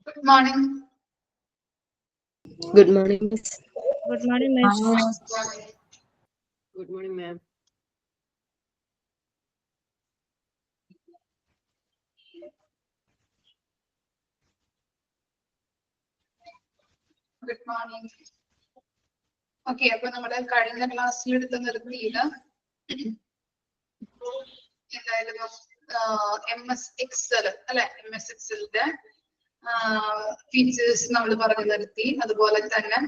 Good morning. Good morning, Miss. Good morning, Miss. Good morning, ma'am. Good morning. Okay, അപ്പോൾ നമ്മുടെ കഴിഞ്ഞ ക്ലാസ്സിൽ എടുത്ത് നിർത്തിയില്ല എന്തായിരുന്നു MS Excel അല്ലെ MS Excelന്റെ ഫീച്ചേഴ്സ് നമ്മൾ പറഞ്ഞു നിർത്തി. അതുപോലെ തന്നെ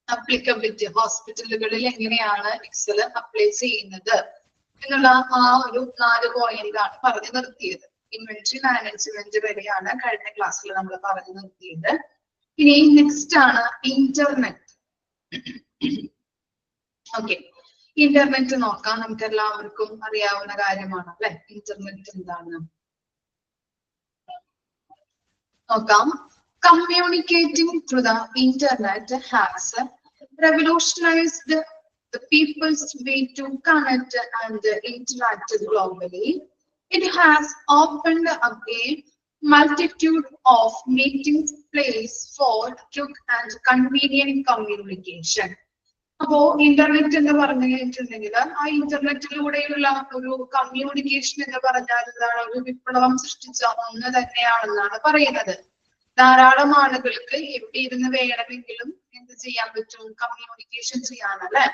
അപ്ലിക്കബിലിറ്റി ഹോസ്പിറ്റലുകളിൽ എങ്ങനെയാണ് എക്സൽ അപ്ലൈ ചെയ്യുന്നത് എന്നുള്ള ആ ഒരു 4 പോയിന്റ് ആണ് പറഞ്ഞു നിർത്തിയത്. ഇൻവെന്ററി മാനേജ്മെന്റ് വരെയാണ് കഴിഞ്ഞ ക്ലാസ്സിൽ നമ്മൾ പറഞ്ഞു നിർത്തിയത്. ഇനി നെക്സ്റ്റ് ആണ് ഇന്റർനെറ്റ്. ഓക്കെ, ഇന്റർനെറ്റ് നോക്കാം. നമുക്ക് എല്ലാവർക്കും അറിയാവുന്ന കാര്യമാണ് അല്ലെ ഇന്റർനെറ്റ് എന്താണ് നോക്കാം. Communicating through the internet has revolutionized the people's way to connect and interact globally. It has opened up a multitude of meetings place for quick and convenient communication. അപ്പോ internet എന്ന് പറഞ്ഞു കഴിഞ്ഞിട്ടുണ്ടെങ്കിൽ ആ ഇന്റർനെറ്റിലൂടെയുള്ള ഒരു കമ്മ്യൂണിക്കേഷൻ എന്ന് പറഞ്ഞാൽ എന്താണ്, ഒരു വിപ്ലവം സൃഷ്ടിച്ച ഒന്ന് തന്നെയാണെന്നാണ് പറയുന്നത്. ധാരാളം ആളുകൾക്ക് എവിടെ ഇരുന്ന് വേണമെങ്കിലും എന്ത് ചെയ്യാൻ പറ്റും, കമ്മ്യൂണിക്കേഷൻ ചെയ്യാനല്ലേ,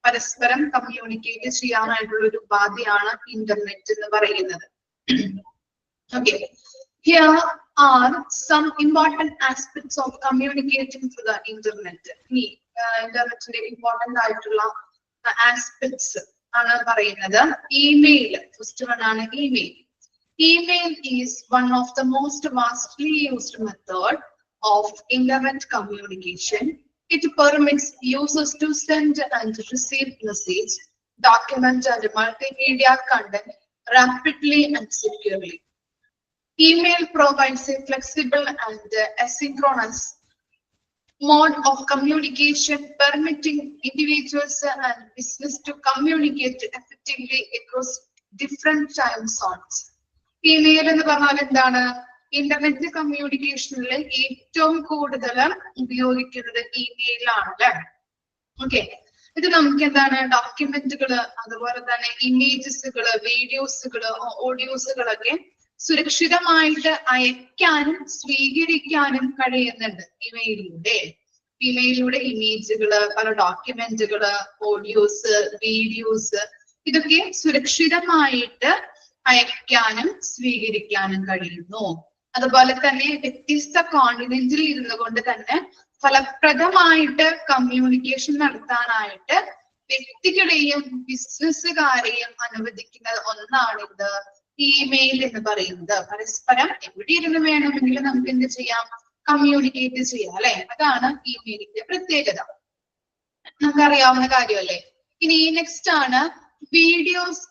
പരസ്പരം കമ്മ്യൂണിക്കേറ്റ് ചെയ്യാനായിട്ടുള്ള ഒരു ഉപാധിയാണ് ഇന്റർനെറ്റ് എന്ന് പറയുന്നത്. Okay, here are some important aspects of communicating through the internet. ഇന്റർനെറ്റിന്റെ ഇമ്പോർട്ടന്റ് ആയിട്ടുള്ള ആസ്പെക്ട്സ് ആണ് പറയുന്നത്. ഇമെയിൽ ഫസ്റ്റ് വൺ ആണ് email. Email is one of the most vastly used method of internet communication. It permits users to send and receive message, document and multimedia content rapidly and securely. Email provides a flexible and asynchronous mode of communication, permitting individuals and business to communicate effectively across different time zones. Email എന്ന് പറഞ്ഞാൽ എന്താണ്, internet കമ്മ്യൂണിക്കേഷനിൽ ഏറ്റവും കൂടുതൽ ഉപയോഗിക്കുന്നത് email ആണ് അല്ലെ. Okay, ഇത് നമുക്ക് എന്താണ്, ഡോക്യുമെന്റുകള്, അതുപോലെ തന്നെ ഇമേജസുകള്, വീഡിയോസുകള്, ഓഡിയോസുകളൊക്കെ സുരക്ഷിതമായിട്ട് അയക്കാനും സ്വീകരിക്കാനും കഴിയുന്നുണ്ട് ഇമെയിലിലൂടെ. ഇമെയിലിലൂടെ ഇമേജുകള്, പല ഡോക്യുമെന്റുകള്, ഓഡിയോസ്, വീഡിയോസ് ഇതൊക്കെ സുരക്ഷിതമായിട്ട് അയക്കാനും സ്വീകരിക്കാനും കഴിയുന്നു. അതുപോലെ തന്നെ വ്യത്യസ്ത കോണ്ടിനെന്റിൽ ഇരുന്നു കൊണ്ട് തന്നെ ഫലപ്രദമായിട്ട് കമ്മ്യൂണിക്കേഷൻ നടത്താനായിട്ട് വ്യക്തികളെയും ബിസിനസ്സുകാരെയും അനുവദിക്കുന്ന ഒന്നാണ് ഇത് ഇമെയിൽ എന്ന് പറയുന്നത്. പരസ്പരം എവിടെ ഇരുന്ന് വേണമെങ്കിലും നമുക്ക് എന്ത് ചെയ്യാം, കമ്മ്യൂണിക്കേറ്റ് ചെയ്യാം അല്ലെ. അതാണ് ഇമെയിലിന്റെ പ്രത്യേകത, നമുക്കറിയാവുന്ന കാര്യമല്ലേ. ഇനി നെക്സ്റ്റ് ആണ് videos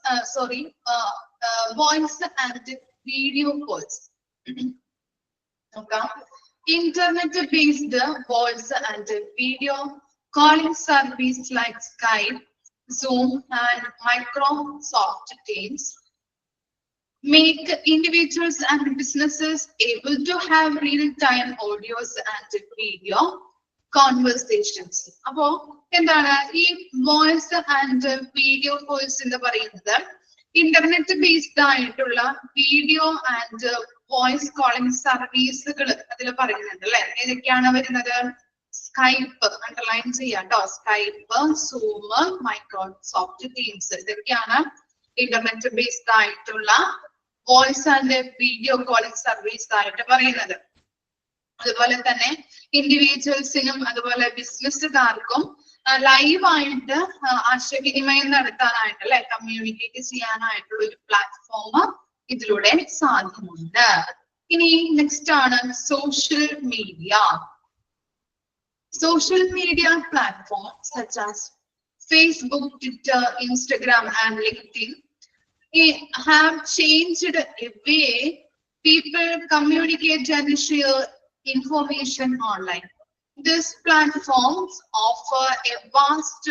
voice and video calls. Okay. Internet-based voice and video calling service like Skype, Zoom, and Microsoft Teams make individuals and businesses able to have real-time audios and video conversations. അപ്പോ എന്താണ് ഈ voice and video calls എന്ന് പറയുന്നത് internet based ആയിട്ടുള്ള video and voice calling സർവീസുകൾ അതിൽ പറയുന്നുണ്ട് അല്ലെ. ഏതൊക്കെയാണ് വരുന്നത്, സ്കൈപ്പ് അണ്ടർലൈൻ ചെയ്യാം കേട്ടോ, സ്കൈപ്പ്, സൂം, മൈക്രോസോഫ്റ്റ് ടീംസ്, ഇതൊക്കെയാണ് ഇന്റർനെറ്റ് ബേസ്ഡ് ആയിട്ടുള്ള voice and video calling service ആയിട്ട് പറയുന്നത്. അതുപോലെ തന്നെ ഇൻഡിവിജ്വൽസിനും അതുപോലെ ബിസിനസ്സുകാർക്കും ലൈവായിട്ട് ആശയവിനിമയം നടത്താനായിട്ട് അല്ലെ, കമ്മ്യൂണിക്കേറ്റ് ചെയ്യാനായിട്ടുള്ള ഒരു പ്ലാറ്റ്ഫോം ഇതിലൂടെ സാധ്യമുണ്ട്. ഇനി നെക്സ്റ്റ് ആണ് social media. Social media platform such as Facebook, Twitter, Instagram and LinkedIn have changed the way people communicate and share information online. These platforms offer a vast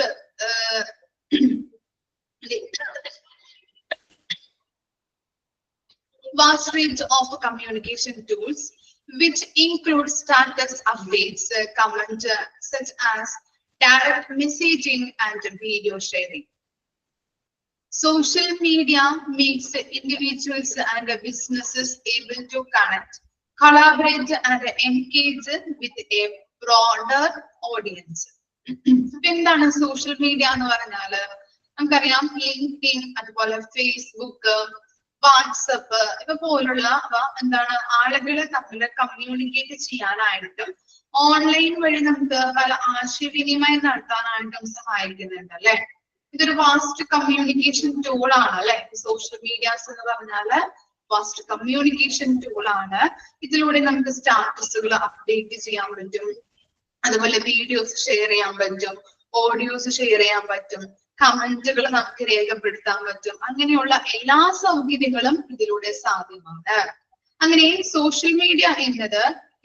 range of communication tools, which include status updates, comment such as direct messaging and video sharing. Social media makes individuals and businesses able to connect, collaborate and engage with a broader audience. എന്താണ് social media എന്ന് പറഞ്ഞാല് നമുക്കറിയാം LinkedIn, അതുപോലെ Facebook, WhatsApp ഇവ പോലുള്ള എന്താണ് ആളുകളെ തമ്മിൽ കമ്മ്യൂണിക്കേറ്റ് ചെയ്യാനായിട്ടും ഓൺലൈൻ വഴി നമുക്ക് പല ആശയവിനിമയം നടത്താനായിട്ടും സഹായിക്കുന്നുണ്ട് അല്ലെ. ഇതൊരു വാസ്റ്റ് കമ്മ്യൂണിക്കേഷൻ ടൂൾ ആണ് അല്ലെ. സോഷ്യൽ മീഡിയാസ് എന്ന് പറഞ്ഞാല് വാസ്റ്റ് കമ്മ്യൂണിക്കേഷൻ ടൂൾ ആണ്. ഇതിലൂടെ നമുക്ക് സ്റ്റാറ്റസുകൾ അപ്ഡേറ്റ് ചെയ്യാൻ പറ്റും, അതുപോലെ വീഡിയോസ് ഷെയർ ചെയ്യാൻ പറ്റും, ഓഡിയോസ് ഷെയർ ചെയ്യാൻ പറ്റും, കമന്റുകൾ നമുക്ക് രേഖപ്പെടുത്താൻ പറ്റും. അങ്ങനെയുള്ള എല്ലാ സൗകര്യങ്ങളും ഇതിലൂടെ സാധ്യമാണ്. അങ്ങനെ സോഷ്യൽ മീഡിയ എന്നത്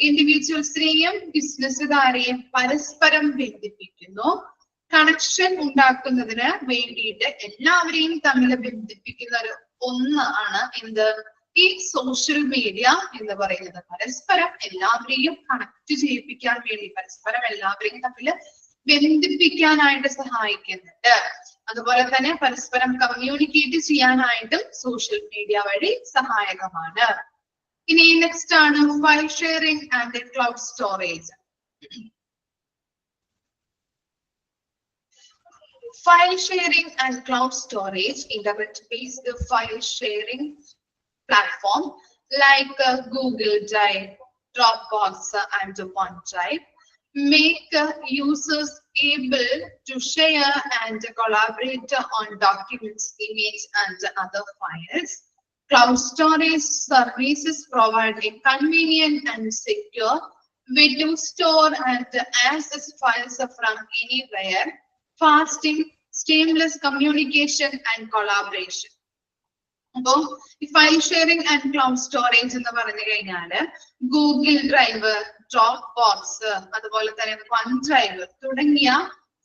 ഇൻഡിവിജ്വൽസിനെയും ബിസിനസ്സുകാരെയും പരസ്പരം ബന്ധിപ്പിക്കുന്നു. കണക്ഷൻ ഉണ്ടാക്കുന്നതിന് വേണ്ടിയിട്ട് എല്ലാവരെയും തമ്മിൽ ബന്ധിപ്പിക്കുന്ന ഒരു ഒന്നാണ് എന്ത്, ഈ സോഷ്യൽ മീഡിയ എന്ന് പറയുന്നത്. പരസ്പരം എല്ലാവരെയും കണക്ട് ചെയ്യിപ്പിക്കാൻ വേണ്ടി, പരസ്പരം എല്ലാവരെയും തമ്മിൽ ബന്ധിപ്പിക്കാനായിട്ട് സഹായിക്കുന്നുണ്ട്. അതുപോലെ തന്നെ പരസ്പരം കമ്മ്യൂണിക്കേറ്റ് ചെയ്യാനായിട്ടും സോഷ്യൽ മീഡിയ വഴി സഹായകമാണ്. ഇനി നെക്സ്റ്റ് ആണ് file sharing and cloud storage. File sharing and cloud storage, internet-based file sharing platform like Google Drive, Dropbox, and OneDrive make users able to share and collaborate on documents, images, and other files. Cloud storage services provide a convenient and secure way to store and access files from anywhere, fasting, seamless communication and collaboration. അപ്പോ ഈ file sharing and cloud storage എന്ന് പറഞ്ഞു കഴിഞ്ഞാല് Google drive, drop box, അതുപോലെ തന്നെ one drive തുടങ്ങിയ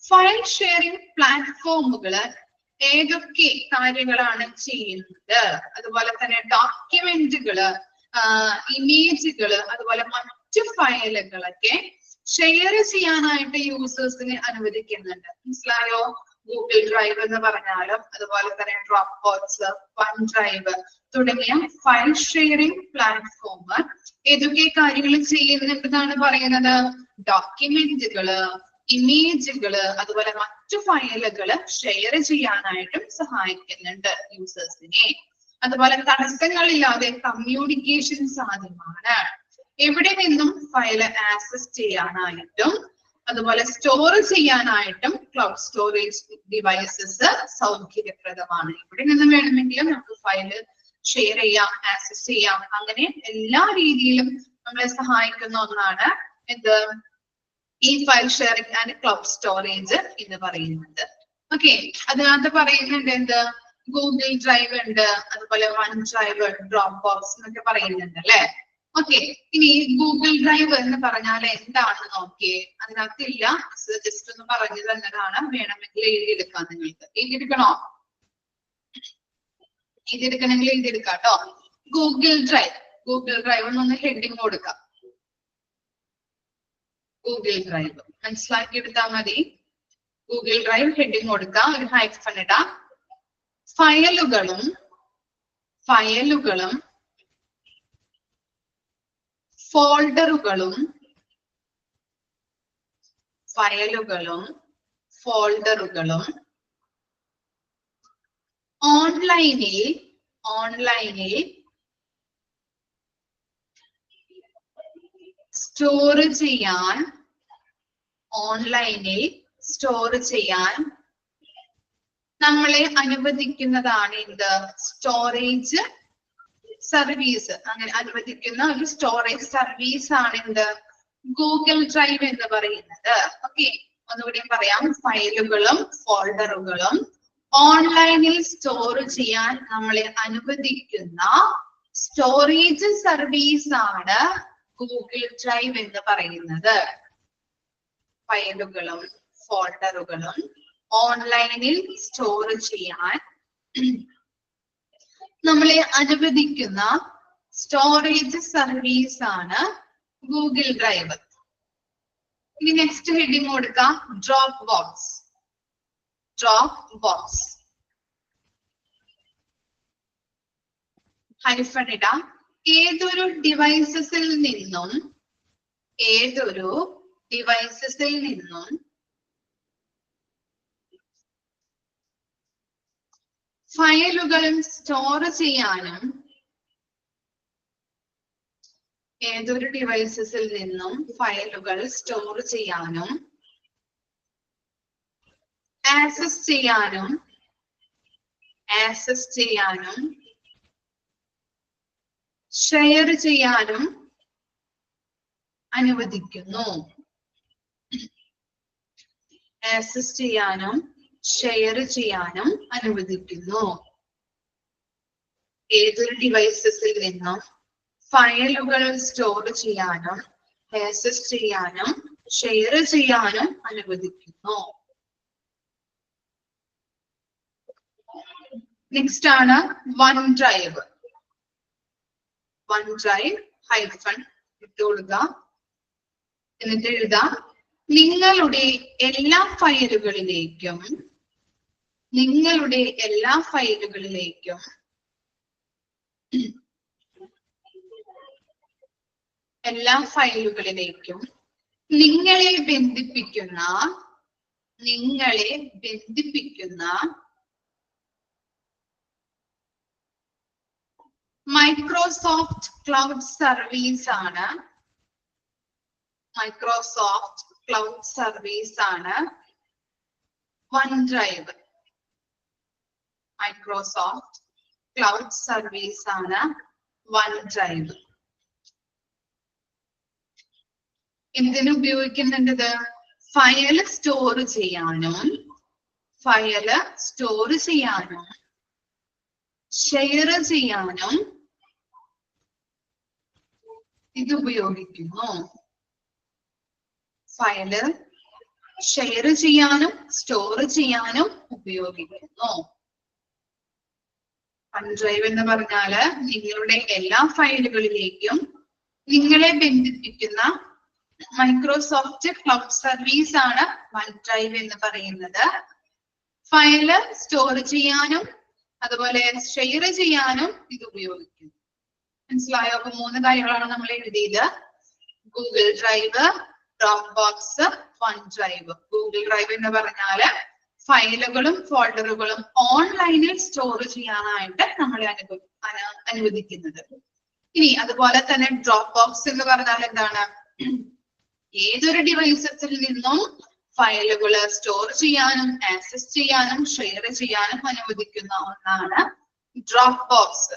file sharing പ്ലാറ്റ്ഫോമുകള് ഏതൊക്കെ കാര്യങ്ങളാണ് ചെയ്യുന്നത്, അതുപോലെ തന്നെ ഡോക്യുമെന്റുകള്, ഇമേജുകള്, അതുപോലെ മറ്റു ഫയലുകളൊക്കെ ഷെയർ ചെയ്യാനായിട്ട് യൂസേഴ്സിനെ അനുവദിക്കുന്നുണ്ട്. മനസ്സിലായോ? ഗൂഗിൾ ഡ്രൈവ് എന്ന് പറഞ്ഞാലും അതുപോലെ തന്നെ ഡ്രോപ്പ് ബോക്സ്, വൺ ഡ്രൈവ് തുടങ്ങിയ ഫയൽ ഷെയറിംഗ് പ്ലാറ്റ്ഫോം ഏതൊക്കെ കാര്യങ്ങൾ ചെയ്യുന്നുണ്ടെന്നാണ് പറയുന്നത്? ഡോക്യുമെന്റുകള്, ഇമേജുകള്, അതുപോലെ മറ്റു ഫയലുകള് ഷെയർ ചെയ്യാനായിട്ടും സഹായിക്കുന്നുണ്ട് യൂസേഴ്സിനെ. അതുപോലെ തടസ്സങ്ങളില്ലാതെ കമ്മ്യൂണിക്കേഷൻ സാധ്യമാണ്. എവിടെ നിന്നും ഫയല് ആക്സസ് ചെയ്യാനായിട്ടും അതുപോലെ സ്റ്റോർ ചെയ്യാനായിട്ടും ക്ലൗഡ് സ്റ്റോറേജ് ഡിവൈസസ് സൗകര്യപ്രദമാണ്. ഇവിടെ നിന്നും വേണമെങ്കിലും നമുക്ക് ഫയല് ഷെയർ ചെയ്യാം, ആക്സസ് ചെയ്യാം. അങ്ങനെ എല്ലാ രീതിയിലും നമ്മളെ സഹായിക്കുന്ന ഒന്നാണ് എന്ത്, ഈ file sharing and cloud storage എന്ന് പറയുന്നത്. ഓക്കെ, അതിനകത്ത് പറയുന്നുണ്ട് എന്ത്, ഗൂഗിൾ ഡ്രൈവ് ഉണ്ട്, അതുപോലെ വൺ ഡ്രൈവ്, ഡ്രോപ്പ് ബോക്സ് എന്നൊക്കെ പറയുന്നുണ്ട് അല്ലെ. ഓക്കെ, ഇനി ഗൂഗിൾ ഡ്രൈവ് എന്ന് പറഞ്ഞാൽ എന്താണെന്ന് നോക്കിയേ. അതിനകത്തില്ല, ജസ്റ്റ് ഒന്ന് പറഞ്ഞു തന്നതാണ്. വേണമെങ്കിൽ എഴുതിയെടുക്കാം. നിങ്ങൾക്ക് എഴുതിയെടുക്കണോ? എഴുതിയെടുക്കണമെങ്കിൽ എഴുതിയെടുക്കാം കേട്ടോ. ഗൂഗിൾ ഡ്രൈവ് എന്നൊന്ന് ഹെഡിങ് കൊടുക്കാം. ഗൂഗിൾ ഡ്രൈവ് മനസ്സിലാക്കി എടുത്താൽ മതി. ഗൂഗിൾ ഡ്രൈവ് ഹെഡിങ് കൊടുക്കാം, ഒരു ഹൈഫൺ ഇടാം. ഫയലുകളും ഫോൾഡറുകളും ഓൺലൈനിൽ സ്റ്റോർ ചെയ്യാൻ നമ്മളെ അനുവദിക്കുന്നതാണ് എന്ത്, സ്റ്റോറേജ് സർവീസ്. അങ്ങനെ അനുവദിക്കുന്ന ഒരു സ്റ്റോറേജ് സർവീസ് ആണ് എന്ത്, ഗൂഗിൾ ഡ്രൈവ് എന്ന് പറയുന്നത്. ഓക്കെ, ഒന്നുകൂടി പറയാം. ഫയലുകളും ഫോൾഡറുകളും ഓൺലൈനിൽ സ്റ്റോർ ചെയ്യാൻ നമ്മളെ അനുവദിക്കുന്ന സ്റ്റോറേജ് സർവീസ് ആണ് ഗൂഗിൾ ഡ്രൈവ് എന്ന് പറയുന്നത്. ഫയലുകളും ഫോൾഡറുകളും ഓൺലൈനിൽ സ്റ്റോർ ചെയ്യാൻ നമ്മളെ അനുവദിക്കുന്ന സ്റ്റോറേജ് സർവീസ് ആണ് ഗൂഗിൾ ഡ്രൈവ്. ഇനി നെക്സ്റ്റ് ഹെഡിങ് കൊടുക്കാം drop box. Drop box hyphen ഇടാം. ഏതൊരു ഡിവൈസസിൽ നിന്നും ഫയലുകളും സ്റ്റോർ ചെയ്യാനും ആക്സസ് ചെയ്യാനും ഷെയർ ചെയ്യാനും അനുവദിക്കുന്നു. ഏതൊരു ഡിവൈസസിൽ നിന്നും ഫയലുകൾ സ്റ്റോർ ചെയ്യാനും ആക്സസ് ചെയ്യാനും ഷെയർ ചെയ്യാനും അനുവദിക്കുന്നു. നെക്സ്റ്റ് ആണ് വൺ ഡ്രൈവ്. ഹൈഫൺ ഇട്ട് കൊടുക്കുക. എന്നിട്ട് എഴുതാം നിങ്ങളുടെ എല്ലാ ഫയലുകളിലേക്കും നിങ്ങളെ ബന്ധിപ്പിക്കുന്ന മൈക്രോസോഫ്റ്റ് ക്ലൗഡ് സർവീസ് ആണ്. One drive. Microsoft cloud service ആണ് വൺ ഡ്രൈവ്. എന്തിനു ഉപയോഗിക്കുന്നുണ്ടത്? ഫയൽ സ്റ്റോർ ചെയ്യാനും ഷെയർ ചെയ്യാനും ഇത് ഉപയോഗിക്കുന്നു. ഫയല് ഷെയർ ചെയ്യാനും സ്റ്റോർ ചെയ്യാനും ഉപയോഗിക്കുന്നു. വൺ ഡ്രൈവ് എന്ന് പറഞ്ഞാല് നിങ്ങളുടെ എല്ലാ ഫയലുകളിലേക്കും നിങ്ങളെ ബന്ധിപ്പിക്കുന്ന മൈക്രോസോഫ്റ്റ് ക്ലൗഡ് സർവീസ് ആണ് വൺ ഡ്രൈവ് എന്ന് പറയുന്നത്. ഫയല് സ്റ്റോർ ചെയ്യാനും അതുപോലെ ഷെയർ ചെയ്യാനും ഇത് ഉപയോഗിക്കുന്നു. മനസ്സിലായോ? അപ്പൊ മൂന്ന് കാര്യങ്ങളാണ് നമ്മൾ എഴുതിയത്. Google drive, drop box, one drive. Google drive എന്ന് പറഞ്ഞാല് ഫയലുകളും ഫോൾഡറുകളും ഓൺലൈനിൽ സ്റ്റോർ ചെയ്യാനായിട്ട് നമ്മളെ അനുവദിക്കുന്നത്. ഇനി അതുപോലെ തന്നെ ഡ്രോപ്പ് ബോക്സ് എന്ന് പറഞ്ഞാൽ എന്താണ്? ഏതൊരു ഡിവൈസസിൽ നിന്നും ഫയലുകൾ സ്റ്റോർ ചെയ്യാനും ആക്സസ് ചെയ്യാനും ഷെയർ ചെയ്യാനും അനുവദിക്കുന്ന ഒന്നാണ് ഡ്രോപ്പ് ബോക്സ്.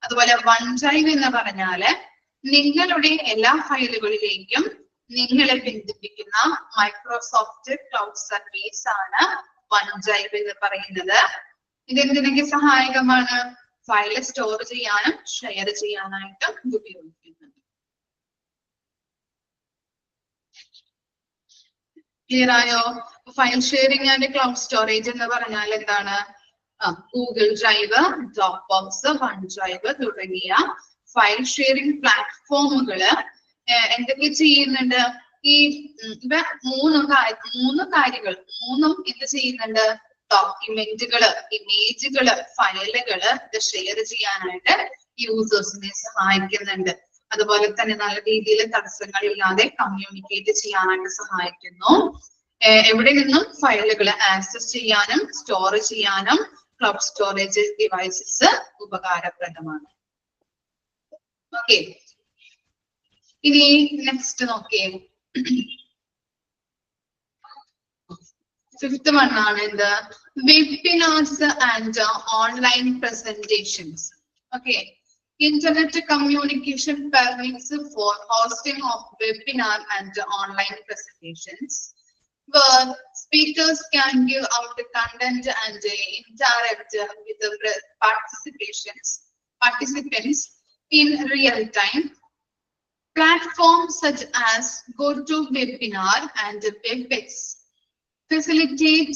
അതുപോലെ വൺ ഡ്രൈവ് എന്ന് പറഞ്ഞാല് നിങ്ങളുടെ എല്ലാ ഫയലുകളിലേക്കും നിങ്ങളെ ബന്ധിപ്പിക്കുന്ന മൈക്രോസോഫ്റ്റ് ക്ലൗഡ് സർവീസ് ആണ് വൺ ഡ്രൈവ് എന്ന് പറയുന്നത്. ഇതെന്തിനൊക്കെ സഹായകമാണ്? ഫയൽ സ്റ്റോർ ചെയ്യാനും ഷെയർ ചെയ്യാനായിട്ടും ഇത് ഉപയോഗിക്കുന്നുണ്ട്. ക്ലിയർ ആയോ? File sharing and cloud storage എന്ന് പറഞ്ഞാൽ എന്താണ്? Google drive, drop box, one drive തുടങ്ങിയ ഫയൽ ഷെയറിംഗ് പ്ലാറ്റ്ഫോമുകള് എന്തൊക്കെ ചെയ്യുന്നുണ്ട്? ഈ ഇവ മൂന്നും എന്ത് ചെയ്യുന്നുണ്ട്? ഡോക്യുമെന്റുകള്, ഇമേജുകള്, ഫയലുകള് ഇത് ഷെയർ ചെയ്യാനായിട്ട് യൂസേഴ്സിനെ സഹായിക്കുന്നുണ്ട്. അതുപോലെ തന്നെ നല്ല രീതിയിൽ തടസ്സങ്ങളില്ലാതെ കമ്മ്യൂണിക്കേറ്റ് ചെയ്യാനായിട്ട് സഹായിക്കുന്നു. എവിടെ നിന്നും ഫയലുകൾ ആക്സസ് ചെയ്യാനും സ്റ്റോർ ചെയ്യാനും ക്ലൗഡ് സ്റ്റോറേജ് ഡിവൈസസ് ഉപകാരപ്രദമാണ്. ഓക്കെ, ഇനി നെക്സ്റ്റ് നോക്കിയേ. ഫിഫ്ത്ത് വൺ ആണ് എന്ത്? Webinars and online presentations. Okay, Internet communication permits for hosting of webinar and online presentations, where speakers can give out the content and interact with the participants in real time. Platforms such as GoToWebinar and WebEx facilitate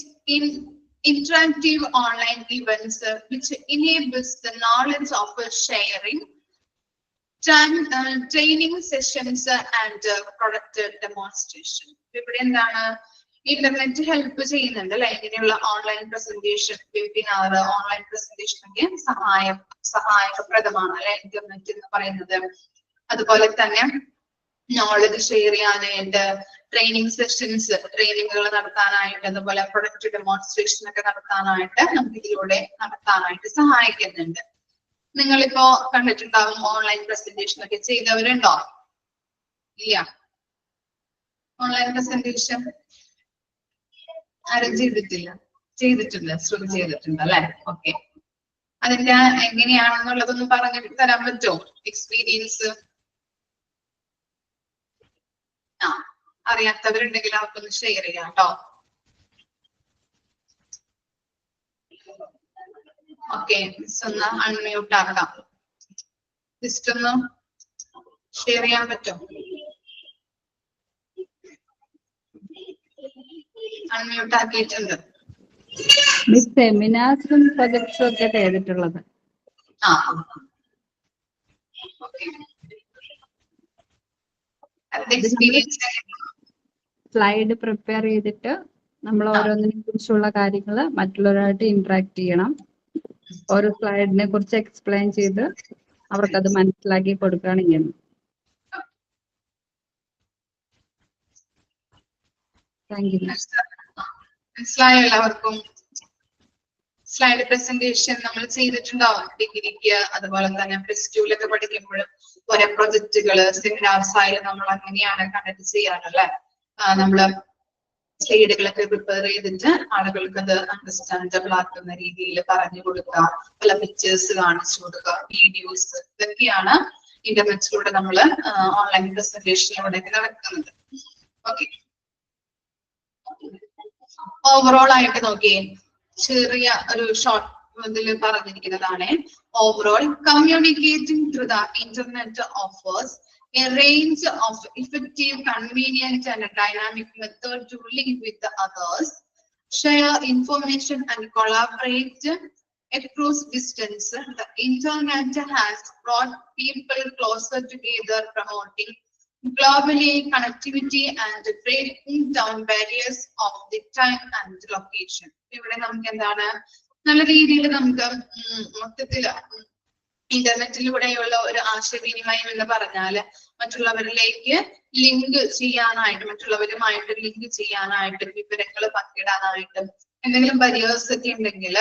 interactive online events which enables the knowledge of sharing training sessions and product demonstration. ഇവിടെ എന്താണ്, internet help ചെയ്യുന്നുണ്ട് അല്ലെ, ഇങ്ങനെയുള്ള online presentation, webinar, online presentation ഒക്കെ സഹായകപ്രദമാണ് അല്ലെ internet എന്ന് പറയുന്നത്. അതുപോലെ തന്നെ നോളജ് ഷെയർ ചെയ്യാനായിട്ട്, ട്രെയിനിങ് സെഷൻസ്, ട്രെയിനിങ്ങുകൾ നടത്താനായിട്ട്, അതുപോലെ പ്രൊഡക്റ്റ് ഡെമോൺസ്ട്രേഷൻ ഒക്കെ നടത്താനായിട്ട് നമുക്ക് ഇതിലൂടെ നടത്താനായിട്ട് സഹായിക്കുന്നുണ്ട്. നിങ്ങളിപ്പോ കണ്ടിട്ടുണ്ടാവും ഓൺലൈൻ പ്രസന്റേഷൻ ഒക്കെ ചെയ്തവരുണ്ടോ? ഇല്ല, ഓൺലൈൻ പ്രസന്റേഷൻ ആരും ചെയ്തിട്ടില്ല? ചെയ്തിട്ടുണ്ട്, ശ്രുതി ചെയ്തിട്ടുണ്ട് അല്ലെ? ഓക്കെ, അതിന്റെ എങ്ങനെയാണെന്നുള്ളതൊന്ന് പറഞ്ഞു തരാൻ പറ്റുമോ? എക്സ്പീരിയൻസ് അറിയാത്തവരുണ്ടെങ്കിൽ അവർക്കൊന്ന് ഷെയർ ചെയ്യാം കേട്ടോ. ഓക്കെ, ഒന്ന് അൺമ്യൂട്ട് ആക്കാം. ജസ്റ്റ് ഒന്ന് ഷെയർ ചെയ്യാൻ പറ്റും? അൺമ്യൂട്ട് ആക്കിയിട്ടുണ്ട്. സെമിനാർസും പ്രൊജക്ട്സും ഒക്കെ ചെയ്തിട്ടുള്ളത്. സ്ലൈഡ് പ്രിപ്പയർ ചെയ്തിട്ട് നമ്മൾ ഓരോന്നിനെ കുറിച്ചുള്ള കാര്യങ്ങൾ മറ്റുള്ളവരായിട്ട് ഇന്ററാക്ട് ചെയ്യണം. ഓരോ സ്ലൈഡിനെ കുറിച്ച് എക്സ്പ്ലെയിൻ ചെയ്ത് അവർക്കത് മനസ്സിലാക്കി കൊടുക്കുകയാണ് ചെയ്യുന്നത്. Thank you. മനസ്സിലായോ എല്ലാവർക്കും? സ്ലൈഡ് പ്രസന്റേഷൻ നമ്മൾ ചെയ്തിട്ടുണ്ടാവും ഡിഗ്രിക്ക്, അതുപോലെ തന്നെ +2 പഠിക്കുമ്പോഴും കുറെ പ്രൊജക്ടുകള്, സെമിനാർസ് ആയാലും നമ്മൾ അങ്ങനെയാണ് കണ്ടക്ട് ചെയ്യാറല്ലേ. നമ്മള് സ്ലൈഡുകളൊക്കെ പ്രിപ്പയർ ചെയ്തിട്ട് ആളുകൾക്ക് അത് അണ്ടർസ്റ്റാൻഡബിൾ ആക്കുന്ന രീതിയിൽ പറഞ്ഞു കൊടുക്കുക, പല പിക്ചേഴ്സ് കാണിച്ചു കൊടുക്കുക, വീഡിയോസ്, ഇതൊക്കെയാണ് ഇന്റർനെറ്റിലൂടെ നമ്മൾ ഓൺലൈൻ പ്രസന്റേഷനിലൂടെ നടക്കുന്നത്. ഓക്കെ, ഓവറോൾ ആയിട്ട് നോക്കിയേ, ചെറിയ ഒരു ഷോർട്ട് ഇതിൽ പറഞ്ഞിരിക്കുന്നതാണ്. Overall communicating through the internet offers a range of effective, convenient and dynamic method to link with others, share information and collaborate across distance. The internet has brought people closer together, promoting globally connectivity and breaking down barriers of the time and location. ഇവിടെ നമുക്ക് എന്താണ്, നല്ല രീതിയിൽ നമുക്ക് മൊത്തത്തില് ഇന്റർനെറ്റിലൂടെയുള്ള ഒരു ആശയവിനിമയം എന്ന് പറഞ്ഞാല് മറ്റുള്ളവരിലേക്ക് ലിങ്ക് ചെയ്യാനായിട്ട്, മറ്റുള്ളവരുമായിട്ട് ലിങ്ക് ചെയ്യാനായിട്ടും, വിവരങ്ങൾ പങ്കിടാനായിട്ടും, എന്തെങ്കിലും ബാരിയേഴ്സ് ഒക്കെ ഉണ്ടെങ്കിൽ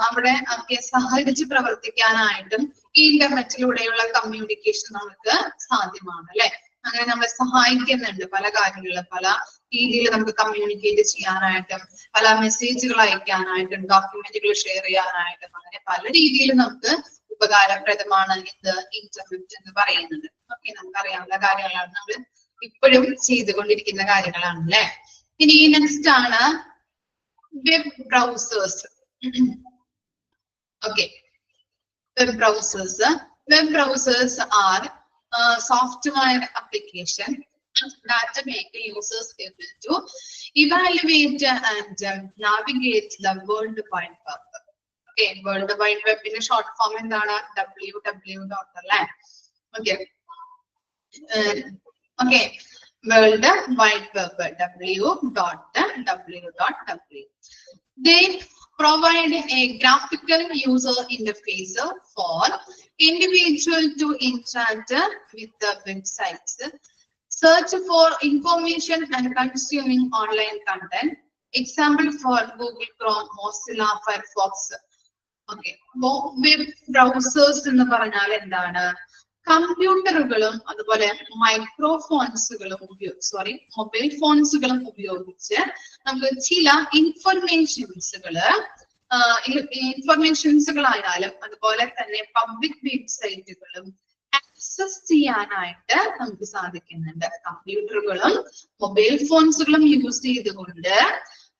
അവിടെ ഒക്കെ സഹകരിച്ച് പ്രവർത്തിക്കാനായിട്ടും ഈ ഇന്റർനെറ്റിലൂടെയുള്ള കമ്മ്യൂണിക്കേഷൻ നമുക്ക് സാധ്യമാണ് അല്ലെ. അങ്ങനെ നമ്മളെ സഹായിക്കുന്നുണ്ട് പല കാര്യങ്ങളിലും, പല രീതിയിൽ നമുക്ക് കമ്മ്യൂണിക്കേറ്റ് ചെയ്യാനായിട്ടും, പല മെസ്സേജുകൾ അയക്കാനായിട്ടും, ഡോക്യുമെന്റുകൾ ഷെയർ ചെയ്യാനായിട്ടും, അങ്ങനെ പല രീതിയിൽ നമുക്ക് ഉപകാരപ്രദമാണ് ഇത് ഇന്റർനെറ്റ് എന്ന് പറയുന്നത്. ഓക്കെ, നമുക്കറിയാവുന്ന കാര്യങ്ങളാണ്, നമ്മൾ ഇപ്പോഴും ചെയ്തുകൊണ്ടിരിക്കുന്ന കാര്യങ്ങളാണ് അല്ലെ. ഇനി നെക്സ്റ്റ് ആണ് web browsers. Okay, web browsers. Web browsers are software application that make users able to evaluate and navigate the World Wide Web. Okay, World Wide Web in short form endana www. Okay, okay, World Wide Web, www. They provide a graphical user interface for individual to interact with the websites, search for information and consuming online content. Example for Google Chrome, Mozilla Firefox. Okay, web browsers എന്ന് പറഞ്ഞാൽ എന്താണ്? കമ്പ്യൂട്ടറുകളും അതുപോലെ മൈക്രോഫോൺസുകളും mobile ഫോൺസുകളും ഉപയോഗിച്ച് നമുക്ക് ചില ഇൻഫർമേഷൻസുകളായാലും അതുപോലെ തന്നെ public വെബ്സൈറ്റുകളും access ചെയ്യാനായിട്ട് നമുക്ക് സാധിക്കുന്നുണ്ട്. കമ്പ്യൂട്ടറുകളും മൊബൈൽ ഫോൺസുകളും യൂസ് ചെയ്തുകൊണ്ട്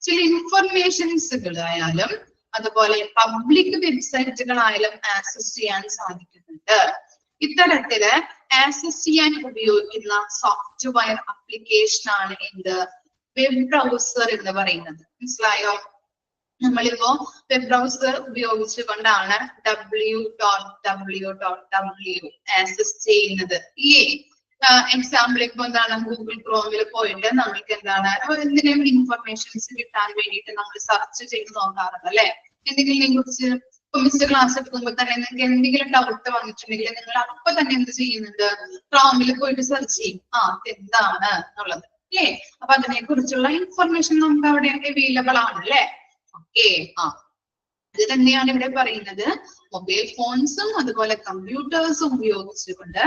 ചില ഇൻഫർമേഷൻസുകളായാലും അതുപോലെ പബ്ലിക് വെബ്സൈറ്റുകളായാലും ആക്സസ് ചെയ്യാൻ സാധിക്കുന്നുണ്ട്. ഇത്തരത്തില് ആക്സസ് ചെയ്യാൻ ഉപയോഗിക്കുന്ന സോഫ്റ്റ്വെയർ ആപ്ലിക്കേഷൻ ആണ് എന്ത്? വെബ് ബ്രൗസർ എന്ന് പറയുന്നത്. മനസ്സിലായോ? നമ്മളിപ്പോ വെബ് ബ്രൗസർ ഉപയോഗിച്ചുകൊണ്ടാണ് www ആക്സസ് ചെയ്യുന്നത് ഇല്ലേ? എക്സാമ്പിൾ ഇപ്പൊ എന്താണ് ഗൂഗിൾ ക്രോമിൽ പോയിട്ട് നമ്മൾക്ക് എന്താണ് എന്തെങ്കിലും ഇൻഫർമേഷൻസ് കിട്ടാൻ വേണ്ടിയിട്ട് നമ്മൾ സെർച്ച് ചെയ്ത് നോക്കാറുണ്ട് അല്ലെ? എന്തെങ്കിലും കുറിച്ച് ഇപ്പൊ മിസ്റ്റർ ക്ലാസ് എടുക്കുമ്പോൾ തന്നെ നിങ്ങൾക്ക് എന്തെങ്കിലും ഡൗട്ട് വന്നിട്ടുണ്ടെങ്കിൽ നിങ്ങൾ അപ്പൊ തന്നെ എന്ത് ചെയ്യുന്നുണ്ട്? ക്രോമിൽ പോയിട്ട് സെർച്ച് ചെയ്യും എന്താണ് എന്നുള്ളത് അല്ലേ? അപ്പൊ അതിനെ കുറിച്ചുള്ള ഇൻഫർമേഷൻ നമുക്ക് അവിടെ അവൈലബിൾ ആണ് അല്ലെ? ഓക്കെ ഇത് തന്നെയാണ് ഇവിടെ പറയുന്നത്. മൊബൈൽ ഫോൺസും അതുപോലെ കമ്പ്യൂട്ടേഴ്സും ഉപയോഗിച്ചുകൊണ്ട്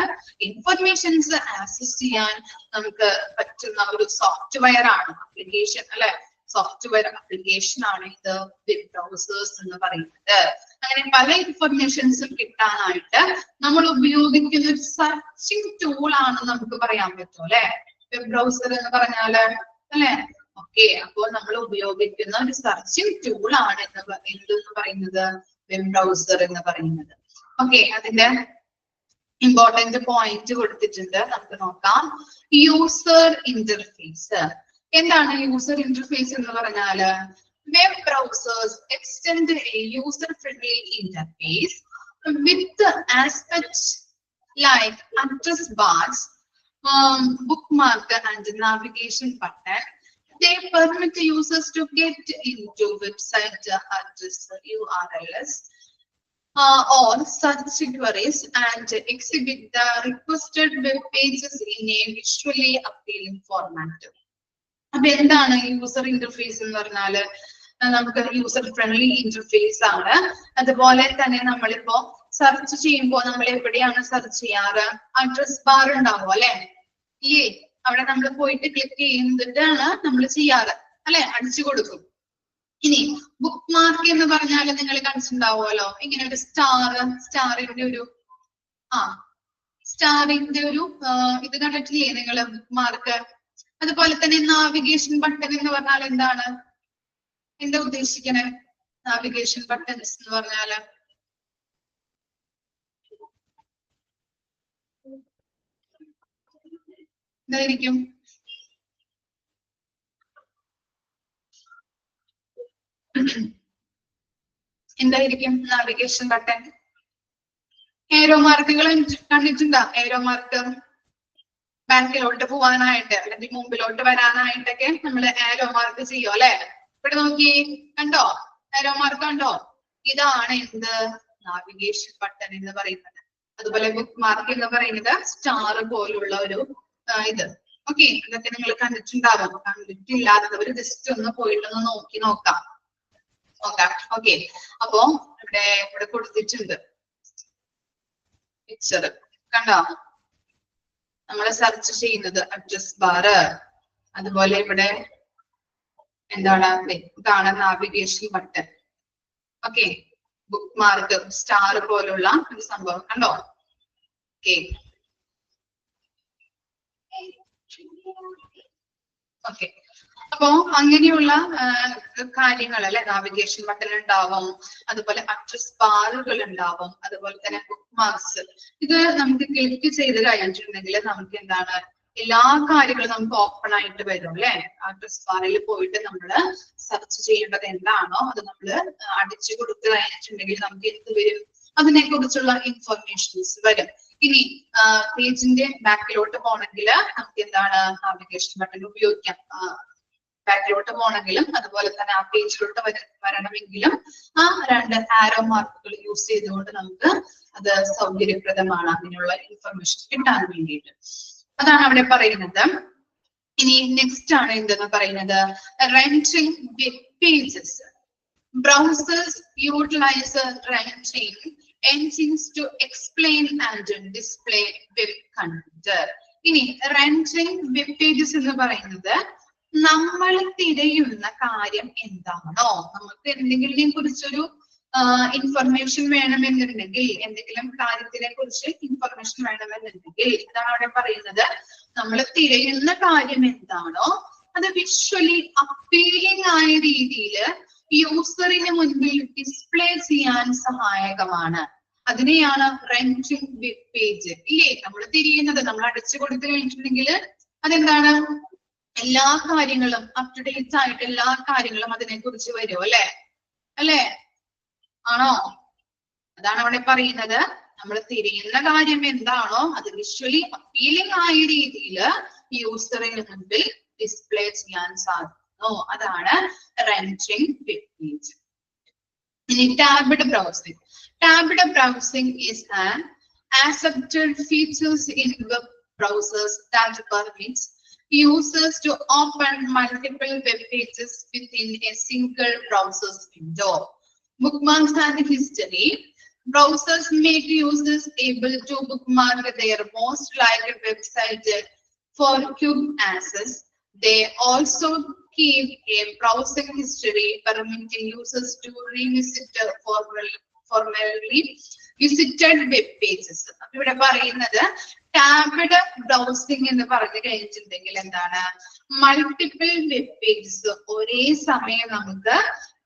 ഇൻഫർമേഷൻസ് ആക്സസ് ചെയ്യാൻ നമുക്ക് പറ്റുന്ന ഒരു സോഫ്റ്റ്വെയർ ആണ്, ആപ്ലിക്കേഷൻ അല്ലെ? സോഫ്റ്റ്വെയർ ആപ്ലിക്കേഷൻ ആണ് ഇത് വെബ് ബ്രൗസേഴ്സ് എന്ന് പറയുന്നത്. അങ്ങനെ പല ഇൻഫർമേഷൻസും കിട്ടാനായിട്ട് നമ്മൾ ഉപയോഗിക്കുന്ന ഒരു സെർച്ചിങ് ടൂൾ ആണ് നമുക്ക് പറയാൻ പറ്റും അല്ലെ? വെബ് ബ്രൗസർ എന്ന് പറഞ്ഞാല് അല്ലെ? ഓക്കെ, അപ്പോൾ നമ്മൾ ഉപയോഗിക്കുന്ന ഒരു സെർച്ചിങ് ടൂൾ ആണ് എന്തെന്ന് പറയുന്നത് വെബ് ബ്രൗസർ എന്ന് പറയുന്നത്. ഓക്കെ, അതിന്റെ ഇമ്പോർട്ടന്റ് പോയിന്റ് കൊടുത്തിട്ടുണ്ട്, നമുക്ക് നോക്കാം. User interface. എന്താണ് യൂസർ ഇന്റർഫേസ് എന്ന് പറഞ്ഞാല്? Web browsers extend A user friendly interface with aspects like address bars, bookmark and navigation button. They permit users to get into website address URLs or search queries and exhibit the requested web pages in a visually appealing format. അപ്പൊ എന്താണ് user interface എന്ന് പറഞ്ഞാല്? നമുക്ക് user friendly interface ആണ്. അതുപോലെ തന്നെ നമ്മളിപ്പോ search ചെയ്യുമ്പോൾ നമ്മൾ എവിടെയാണ് സെർച്ച് ചെയ്യാറ്? അഡ്രസ് ബാർ ഉണ്ടാവും അല്ലെ? ഈ അവിടെ നമ്മൾ പോയിട്ട് ക്ലിക്ക് ചെയ്യുന്നിട്ടാണ് നമ്മൾ ചെയ്യാറ് അല്ലെ? അടിച്ചു കൊടുക്കും. ഇനി ബുക്ക് മാർക്ക് എന്ന് പറഞ്ഞാൽ നിങ്ങൾ കണ്ടിട്ടുണ്ടാവുമല്ലോ, ഇങ്ങനെ ഒരു സ്റ്റാറിന്റെ ഒരു ഇത് കണ്ടിട്ടില്ലേ നിങ്ങൾ? Book mark. അതുപോലെ തന്നെ നാവിഗേഷൻ ബട്ടൺ എന്ന് പറഞ്ഞാൽ എന്താണ്? എന്താ ഉദ്ദേശിക്കണേ നാവിഗേഷൻ ബട്ടൺസ് എന്ന് പറഞ്ഞാല്? എന്തായിരിക്കും? എന്തായിരിക്കും നാവിഗേഷൻ ബട്ടൺ? ഏരോ മാർക്കുകൾ കണ്ടിട്ടുണ്ടോ? ഏരോ മാർക്ക് ബാക്കിലോട്ട് പോവാനായിട്ട് അല്ലെങ്കിൽ മുമ്പിലോട്ട് വരാനായിട്ടൊക്കെ നമ്മൾ ഏരോ മാർക്ക് ചെയ്യും അല്ലെ? ഇവിടെ നോക്കി, കണ്ടോ? ഏരോ മാർക്ക് കണ്ടോ? ഇതാണ് എന്ത്? നാവിഗേഷൻ ബട്ടൺ എന്ന് പറയുന്നത്. അതുപോലെ ബുക്ക് മാർക്ക് എന്ന് പറയുന്നത് സ്റ്റാർ പോലുള്ള ഒരു ഇത്. ഓക്കെ, ഇതൊക്കെ നിങ്ങൾ കണ്ടിട്ടുണ്ടാവും. കണ്ടിട്ടില്ലാത്തവർ ജസ്റ്റ് ഒന്ന് പോയിട്ടൊന്ന് നോക്കാം. ഓക്കെ, അപ്പോ ഇവിടെ കൊടുത്തിട്ടുണ്ട് പിക്ചർ, കണ്ടോ? നമ്മൾ സെർച്ച് ചെയ്യുന്നത് അഡ്രസ് ബാർ. അതുപോലെ ഇവിടെ എന്താണ്? ഇതാണ് navigation button. Okay, book mark star പോലുള്ള ഒരു സംഭവം കണ്ടോ? ഓക്കെ, അപ്പോ അങ്ങനെയുള്ള കാര്യങ്ങൾ അല്ലെ? നാവിഗേഷൻ ബട്ടൺ ഉണ്ടാവും, അതുപോലെ അഡ്രസ് ബാറുകൾ ഉണ്ടാവും, അതുപോലെ തന്നെ ബുക്ക് മാർക്സ്. ഇത് നമുക്ക് ക്ലിക്ക് ചെയ്ത് കഴിഞ്ഞിട്ടുണ്ടെങ്കിൽ നമുക്ക് എന്താണ്? എല്ലാ കാര്യങ്ങളും നമുക്ക് ഓപ്പൺ ആയിട്ട് വരും അല്ലെ? അഡ്രസ് ബാറിൽ പോയിട്ട് നമ്മൾ സെർച്ച് ചെയ്യേണ്ടത് എന്താണോ അത് നമ്മൾ അടിച്ചു കൊടുത്തു കഴിഞ്ഞിട്ടുണ്ടെങ്കിൽ നമുക്ക് എന്ത് വരും? അതിനെ കുറിച്ചുള്ള ഇൻഫർമേഷൻസ് വരും. ഇനി പേജിന്റെ ബാക്കിലോട്ട് പോകണമെങ്കിൽ നമുക്ക് എന്താണ്? നാവിഗേഷൻ ബട്ടൺ ഉപയോഗിക്കാം. ബാക്കിലോട്ട് പോകണമെങ്കിലും അതുപോലെ തന്നെ ആ പേജിലോട്ട് വരണമെങ്കിലും ആ രണ്ട് ആരോ മാർക്കുകൾ യൂസ് ചെയ്തുകൊണ്ട് നമുക്ക് അത് സൗകര്യപ്രദമാണ് അതിനുള്ള ഇൻഫർമേഷൻ കിട്ടാൻ വേണ്ടിയിട്ട്. അതാണ് അവിടെ പറയുന്നത്. ഇനി നെക്സ്റ്റ് ആണ് എന്തെന്ന് പറയുന്നത്? Rendering web pages. Browsers utilise rendering engines to explain and display web content. ഇനി റെൻഡറിംഗ് വെബ് പേജസ് എന്ന് പറയുന്നത് നമ്മൾ തിരയുന്ന കാര്യം എന്താണോ, നമുക്ക് എന്തെങ്കിലും കുറിച്ചൊരു ഇൻഫർമേഷൻ വേണമെന്നുണ്ടെങ്കിൽ, എന്തെങ്കിലും കാര്യത്തിനെ കുറിച്ച് ഇൻഫർമേഷൻ വേണമെന്നുണ്ടെങ്കിൽ ഇതാണ് അവിടെ പറയുന്നത്. നമ്മൾ തിരയുന്ന കാര്യം എന്താണോ അത് വിഷ്വലി അപ്പീലിംഗ് ആയ രീതിയിൽ യൂസറിന് മുൻപിൽ ഡിസ്പ്ലേ ചെയ്യാൻ സഹായകമാണ്. അതിനെയാണ് റെൻഡറിംഗ് വെബ് പേജ് ഇല്ലേ? നമ്മൾ തിരിയുന്നത്, നമ്മൾ അടിച്ചു കൊടുത്തു കഴിഞ്ഞിട്ടുണ്ടെങ്കിൽ അതെന്താണ്? എല്ലാ കാര്യങ്ങളും അപ് ടു ഡേറ്റ് ആയിട്ട് എല്ലാ കാര്യങ്ങളും അതിനെ കുറിച്ച് വരും അല്ലെ? അല്ലേ? ആണോ? അതാണ് അവിടെ പറയുന്നത്. നമ്മൾ തിരയുന്ന കാര്യം എന്താണോ അത് വിഷ്വലി അപ്പീലിംഗ് ആയ രീതിയിൽ യൂസറിന് മുൻപിൽ ഡിസ്പ്ലേ ചെയ്യാൻ സാധിക്കുന്നു. അതാണ് റെൻഡറിംഗ് വെബ് പേജ്. ഇനി tabbed browsing. Tabbed browsing is an accepted features in web browsers that permits users to open multiple web pages within a single browser's window. Bookmarks and history. Browsers make users able to bookmark their most liked website for quick access. They also keep a browsing history, permitting users to revisit formerly visited web pages. ഇവിടെ പറയുന്നത് tabbed browsing എന്ന് പറഞ്ഞു കഴിഞ്ഞിട്ടുണ്ടെങ്കിൽ എന്താണ്? Multiple web pages ഒരേ സമയം നമുക്ക്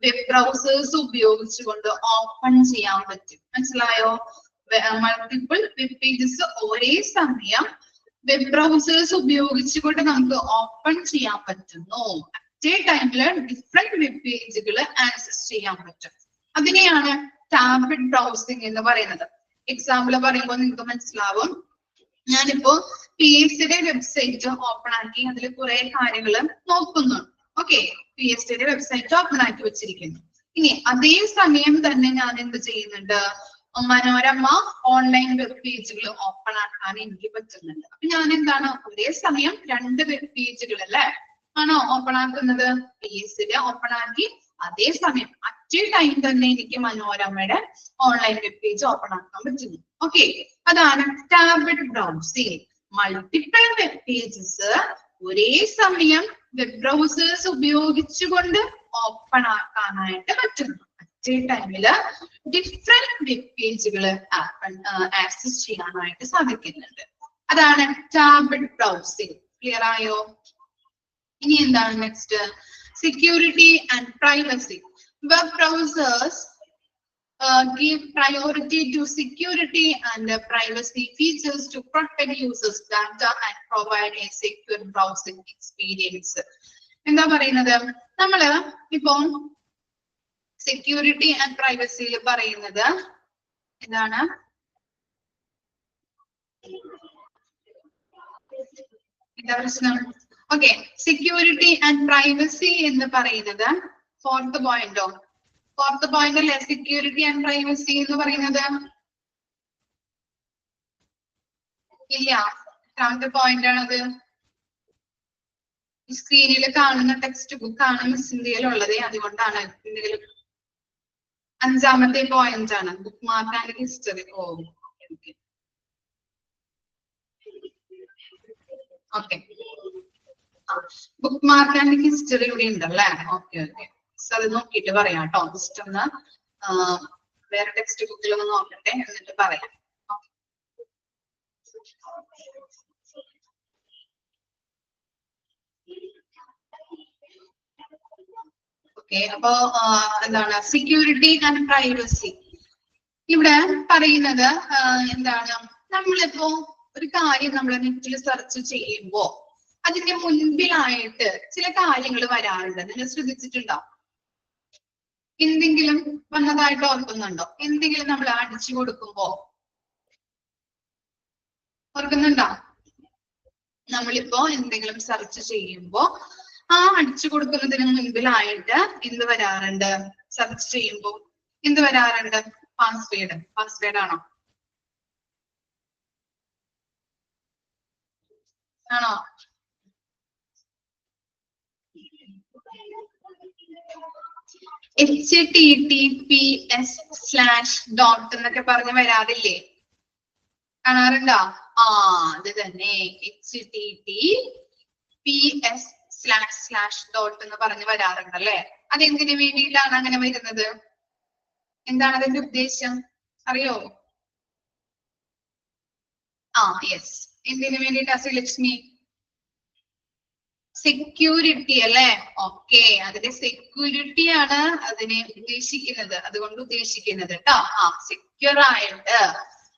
web browsers ഉപയോഗിച്ചുകൊണ്ട് ഓപ്പൺ ചെയ്യാൻ പറ്റും. മനസ്സിലായോ? മൾട്ടിപ്പിൾ വെബ് പേജസ് ഒരേ സമയം വെബ് ബ്രൗസേഴ്സ് ഉപയോഗിച്ചുകൊണ്ട് നമുക്ക് ഓപ്പൺ ചെയ്യാൻ പറ്റുന്നു. അറ്റ് എ ടൈമില് ഡിഫറെന്റ് വെബ് പേജുകൾ ആക്സസ് ചെയ്യാൻ പറ്റും. അതിനെയാണ് ടാബ്ഡ് ബ്രൗസിംഗ് എന്ന് പറയുന്നത്. എക്സാമ്പിൾ പറയുമ്പോൾ നിങ്ങൾക്ക് മനസ്സിലാവും. ഞാനിപ്പോ PSCയുടെ വെബ്സൈറ്റ് ഓപ്പൺ ആക്കി അതിൽ കുറെ കാര്യങ്ങൾ നോക്കുന്നുണ്ട്. ഓക്കെ, PSCയുടെ വെബ്സൈറ്റ് ഓപ്പൺ ആക്കി വെച്ചിരിക്കുന്നു. ഇനി അതേ സമയം തന്നെ ഞാൻ എന്ത് ചെയ്യുന്നുണ്ട്? മനോരമ ഓൺലൈൻ വെബ് പേജുകൾ ഓപ്പൺ ആക്കാൻ എനിക്ക് പറ്റുന്നുണ്ട്. അപ്പൊ ഞാൻ എന്താണ് ഒരേ സമയം രണ്ട് വെബ് പേജുകൾ അല്ലേ ആണോ ഓപ്പൺ ആക്കുന്നത്? PSCയുടെ ഓപ്പൺ ആക്കി അതേ സമയം അറ്റ് എ ടൈം തന്നെ എനിക്ക് മനോരമയുടെ ഓൺലൈൻ വെബ് പേജ് ഓപ്പൺ ആക്കാൻ പറ്റുന്നു. ഓക്കെ, അതാണ് tabbed browsing. Multiple web pages ഒരേ സമയം വെബ് ബ്രൗസേഴ്സ് ഉപയോഗിച്ചുകൊണ്ട് ഓപ്പൺ ആക്കാനായിട്ട് പറ്റുന്നു. അറ്റ് എ ടൈമില് ഡിഫറെന്റ് വെബ് പേജുകൾ ആക്സസ് ചെയ്യാനായിട്ട് സാധിക്കുന്നുണ്ട്. അതാണ് ടാബ്ഡ് ബ്രൗസിംഗ്. ക്ലിയർ ആയോ? ഇനി എന്താണ് next? Security and privacy. Web browsers give priority to security and privacy features to protect users' data and provide a secure browsing experience. എന്താ പറയുന്നത്? നമ്മള് ഇപ്പോ സെക്യൂരിറ്റി ആൻഡ് പ്രൈവസിയിൽ പറയുന്നത് എന്താണ്? എന്താ പ്രശ്നം? ഓക്കെ, സെക്യൂരിറ്റി ആൻഡ് പ്രൈവസി എന്ന് പറയുന്നത് ഫോർത്ത് പോയിന്റോ? ഫോർത്ത് പോയിന്റ് അല്ലേ സെക്യൂരിറ്റി ആൻഡ് പ്രൈവസി എന്ന് പറയുന്നത്? ഇല്ല, എത്രാമത്തെ പോയിന്റ് ആണത്? സ്ക്രീനിൽ കാണുന്ന ടെക്സ്റ്റ് ബുക്ക് ആണ് മിസ് ഇന്ത്യയിലുള്ളത്, അതുകൊണ്ടാണ്. എന്തെങ്കിലും അഞ്ചാമത്തെ പോയിന്റ് ആണ് book mark and history. Okay, book mark and history ഇവിടെ ഉണ്ടല്ലേ? ഓക്കെ ഓക്കെ, അത് നോക്കിയിട്ട് പറയാം കേട്ടോ. ജസ്റ്റ് ഒന്ന് വേറെ ടെക്സ്റ്റ് ബുക്കിലൊന്ന് നോക്കട്ടെ, എന്നിട്ട് പറയാം. ഓക്കെ, അപ്പോ എന്താണ് സെക്യൂരിറ്റി ആൻഡ് പ്രൈവസി? ഇവിടെ പറയുന്നത് എന്താണ്? നമ്മളിപ്പോ ഒരു കാര്യം നമ്മൾ നെറ്റിൽ സെർച്ച് ചെയ്യുമ്പോ അതിന്റെ മുൻപിലായിട്ട് ചില കാര്യങ്ങൾ വരാറുണ്ട്. നിങ്ങൾ ശ്രദ്ധിച്ചിട്ടുണ്ടോ? എന്തെങ്കിലും വന്നതായിട്ട് ഓർക്കുന്നുണ്ടോ? എന്തെങ്കിലും നമ്മൾ അടിച്ചു കൊടുക്കുമ്പോ ഓർക്കുന്നുണ്ടോ? നമ്മളിപ്പോ എന്തെങ്കിലും സെർച്ച് ചെയ്യുമ്പോ ആ അടിച്ചു കൊടുക്കുന്നതിന് മുൻപിലായിട്ട് എന്ത് വരാറുണ്ട്? സെർച്ച് ചെയ്യുമ്പോ എന്ത് വരാറുണ്ട്? പാസ്വേഡ്. പാസ്വേഡ് ആണോ? ആണോ? HTTPS/ എന്നൊക്കെ പറഞ്ഞ് വരാറില്ലേ? കാണാറുണ്ടോ? അത് തന്നെ, HTTPS/ എന്ന് പറഞ്ഞ് വരാറുണ്ടല്ലേ? അതെന്തിനു വേണ്ടിയിട്ടാണ് അങ്ങനെ വരുന്നത്? എന്താണ് അതിന്റെ ഉദ്ദേശം അറിയോ? യെസ്, എന്തിനു വേണ്ടിയിട്ടാ ശ്രീലക്ഷ്മി? സെക്യൂരിറ്റി അല്ലേ? ഓക്കെ, അതിന്റെ സെക്യൂരിറ്റി ആണ് അതിനെ ഉദ്ദേശിക്കുന്നത്, അതുകൊണ്ട് ഉദ്ദേശിക്കുന്നത് കേട്ടോ. സെക്യൂർ ആയിട്ട്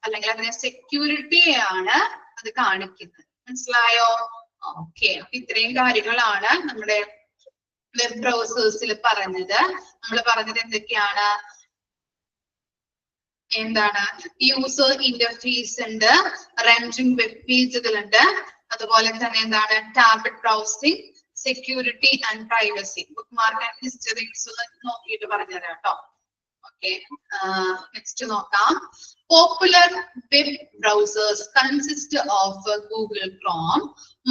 അല്ലെങ്കിൽ അതിനെ സെക്യൂരിറ്റി ആണ് അത് കാണിക്കുന്നത്. മനസ്സിലായോ? ഓക്കെ, അപ്പൊ ഇത്രയും കാര്യങ്ങളാണ് നമ്മുടെ വെബ് ബ്രൗസേഴ്സിൽ പറഞ്ഞത്. നമ്മൾ പറഞ്ഞത് എന്തൊക്കെയാണ്? എന്താണ്? യൂസർ ഇന്റർഫേസ് ഉണ്ട്, റെൻഡറിംഗ് വെബ് പേജുകളുണ്ട്, അതുപോലെ തന്നെ എന്താണ്? Tab browsing, security and privacy. Book mark and histories നോക്കിയിട്ട് പറഞ്ഞുതരാം കേട്ടോ. ഓക്കെ, നെക്സ്റ്റ് നോക്കാം. Popular web browsers consist of Google Chrome,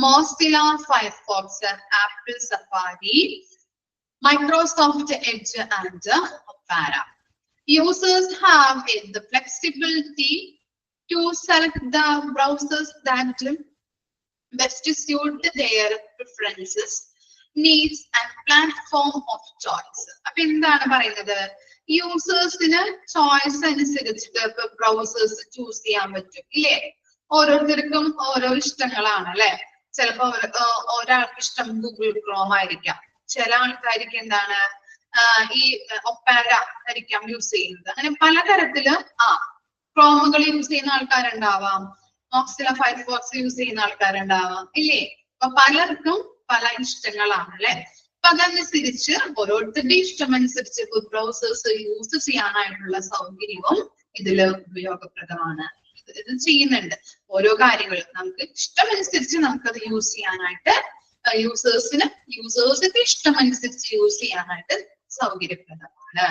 Mozilla Firefox, apple safari, Microsoft Edge and Opera. Users have the flexibility to select the browsers that best suit their preferences, needs and platform of choice. അപ്പൊ എന്താണ് പറയുന്നത്? യൂസേഴ്സിന് choice അനുസരിച്ചിട്ട് browsers choose ചെയ്യാൻ പറ്റും ഇല്ലേ? ഓരോരുത്തർക്കും ഓരോ ഇഷ്ടങ്ങളാണ് അല്ലെ. ചിലപ്പോ ഒരാൾക്ക് ഇഷ്ടം ഗൂഗിൾ ക്രോം ആയിരിക്കാം, ചില ആൾക്കാർക്ക് എന്താണ് ഈ ഒപ്പാര ആയിരിക്കാം യൂസ് ചെയ്യുന്നത്. അങ്ങനെ പലതരത്തില് ക്രോമുകൾ യൂസ് ചെയ്യുന്ന ആൾക്കാരുണ്ടാവാം, മോസില്ല ഫയർഫോക്സ് യൂസ് ചെയ്യുന്ന ആൾക്കാരുണ്ടാവാം ഇല്ലേ? അപ്പൊ പലർക്കും പല ഇഷ്ടങ്ങളാണ് അല്ലെ. അപ്പൊ അതനുസരിച്ച് ഓരോരുത്തരുടെ ഇഷ്ടമനുസരിച്ച് വെബ് ബ്രൗസേഴ്സ് യൂസ് ചെയ്യാനായിട്ടുള്ള സൗകര്യവും ഇതില് ഉപയോഗപ്രദമാണ്. ഇത് ചെയ്യുന്നുണ്ട്. ഓരോ കാര്യങ്ങളും നമുക്ക് ഇഷ്ടമനുസരിച്ച് നമുക്കത് യൂസ് ചെയ്യാനായിട്ട്, യൂസേഴ്സിന്റെ ഇഷ്ടമനുസരിച്ച് യൂസ് ചെയ്യാനായിട്ട് സൗകര്യപ്രദമാണ്.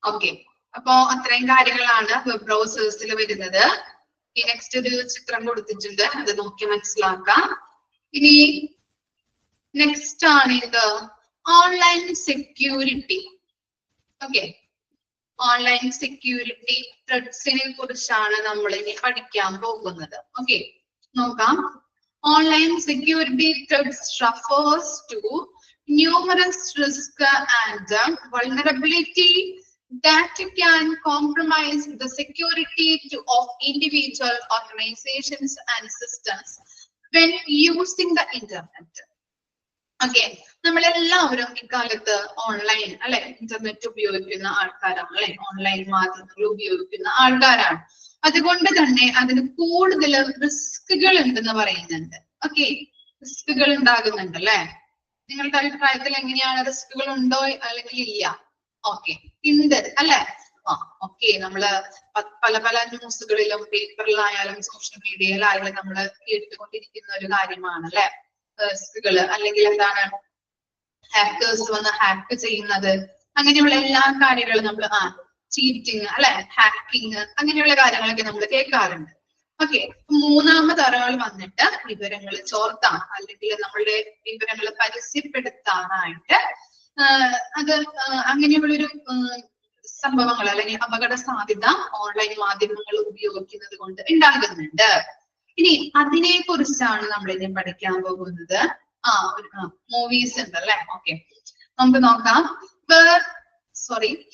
ഓക്കെ, അപ്പോ അത്രയും കാര്യങ്ങളാണ് വെബ് ബ്രൗസേഴ്സിൽ വരുന്നത്. ഈ നെക്സ്റ്റ് ഒരു ചിത്രം കൊടുത്തിട്ടുണ്ട്, അത് നോക്കി മനസ്സിലാക്കാം. ഇനി നെക്സ്റ്റ് ആണ് ഇത് online security. Okay, online security ത്രെഡ്സിനെ കുറിച്ചാണ് നമ്മൾ ഇനി പഠിക്കാൻ പോകുന്നത്. ഓക്കെ, നോക്കാം. Online security threats refers to numerous risks and vulnerability that can compromise the security of individual organizations and systems when using the internet. Okay, നമ്മളെല്ലാവരും ഇക്കാലത്ത് ഓൺലൈൻ അല്ലെ, ഇന്റർനെറ്റ് ഉപയോഗിക്കുന്ന ആൾക്കാരാണ് അല്ലെ, ഓൺലൈൻ മാധ്യമങ്ങൾ ഉപയോഗിക്കുന്ന ആൾക്കാരാണ്. അതുകൊണ്ട് തന്നെ അതിന് കൂടുതൽ റിസ്കുകൾ ഉണ്ടെന്ന് പറയുന്നുണ്ട്. ഓക്കെ, റിസ്കുകൾ ഉണ്ടാകുന്നുണ്ട് അല്ലെ. നിങ്ങളുടെ അഭിപ്രായത്തിൽ എങ്ങനെയാണ്? റിസ്കുകൾ ഉണ്ടോ അല്ലെങ്കിൽ ഇല്ല? ഓക്കെ, ഉണ്ട് അല്ലെ. ഓക്കെ, നമ്മള് പല പല ന്യൂസുകളിലും പേപ്പറിലായാലും സോഷ്യൽ മീഡിയയിലായാലും നമ്മള് കേട്ടുകൊണ്ടിരിക്കുന്ന ഒരു കാര്യമാണ് അല്ലെ, റിസ്കുകള്. അല്ലെങ്കിൽ എന്താണ്, ഹാക്കേഴ്സ് വന്ന് ഹാക്ക് ചെയ്യുന്നത്, അങ്ങനെയുള്ള എല്ലാ കാര്യങ്ങളും നമ്മൾ ചീറ്റിങ് അല്ലെ, ഹാക്കിങ്, അങ്ങനെയുള്ള കാര്യങ്ങളൊക്കെ നമ്മൾ കേൾക്കാറുണ്ട്. ഓക്കെ, മൂന്നാമത് ഒരാൾ വന്നിട്ട് വിവരങ്ങൾ ചോർത്താൻ അല്ലെങ്കിൽ നമ്മളുടെ വിവരങ്ങൾ പരസ്യപ്പെടുത്താനായിട്ട് അത് അങ്ങനെയുള്ളൊരു സംഭവങ്ങൾ അല്ലെങ്കിൽ അപകട സാധ്യത ഓൺലൈൻ മാധ്യമങ്ങൾ ഉപയോഗിക്കുന്നത് കൊണ്ട് ഉണ്ടാകുന്നുണ്ട്. ഇനി അതിനെ കുറിച്ചാണ് നമ്മൾ ഇനി പഠിക്കാൻ പോകുന്നത്. മൂവീസ് ഉണ്ട് അല്ലെ. ഓക്കെ, നമുക്ക് നോക്കാം.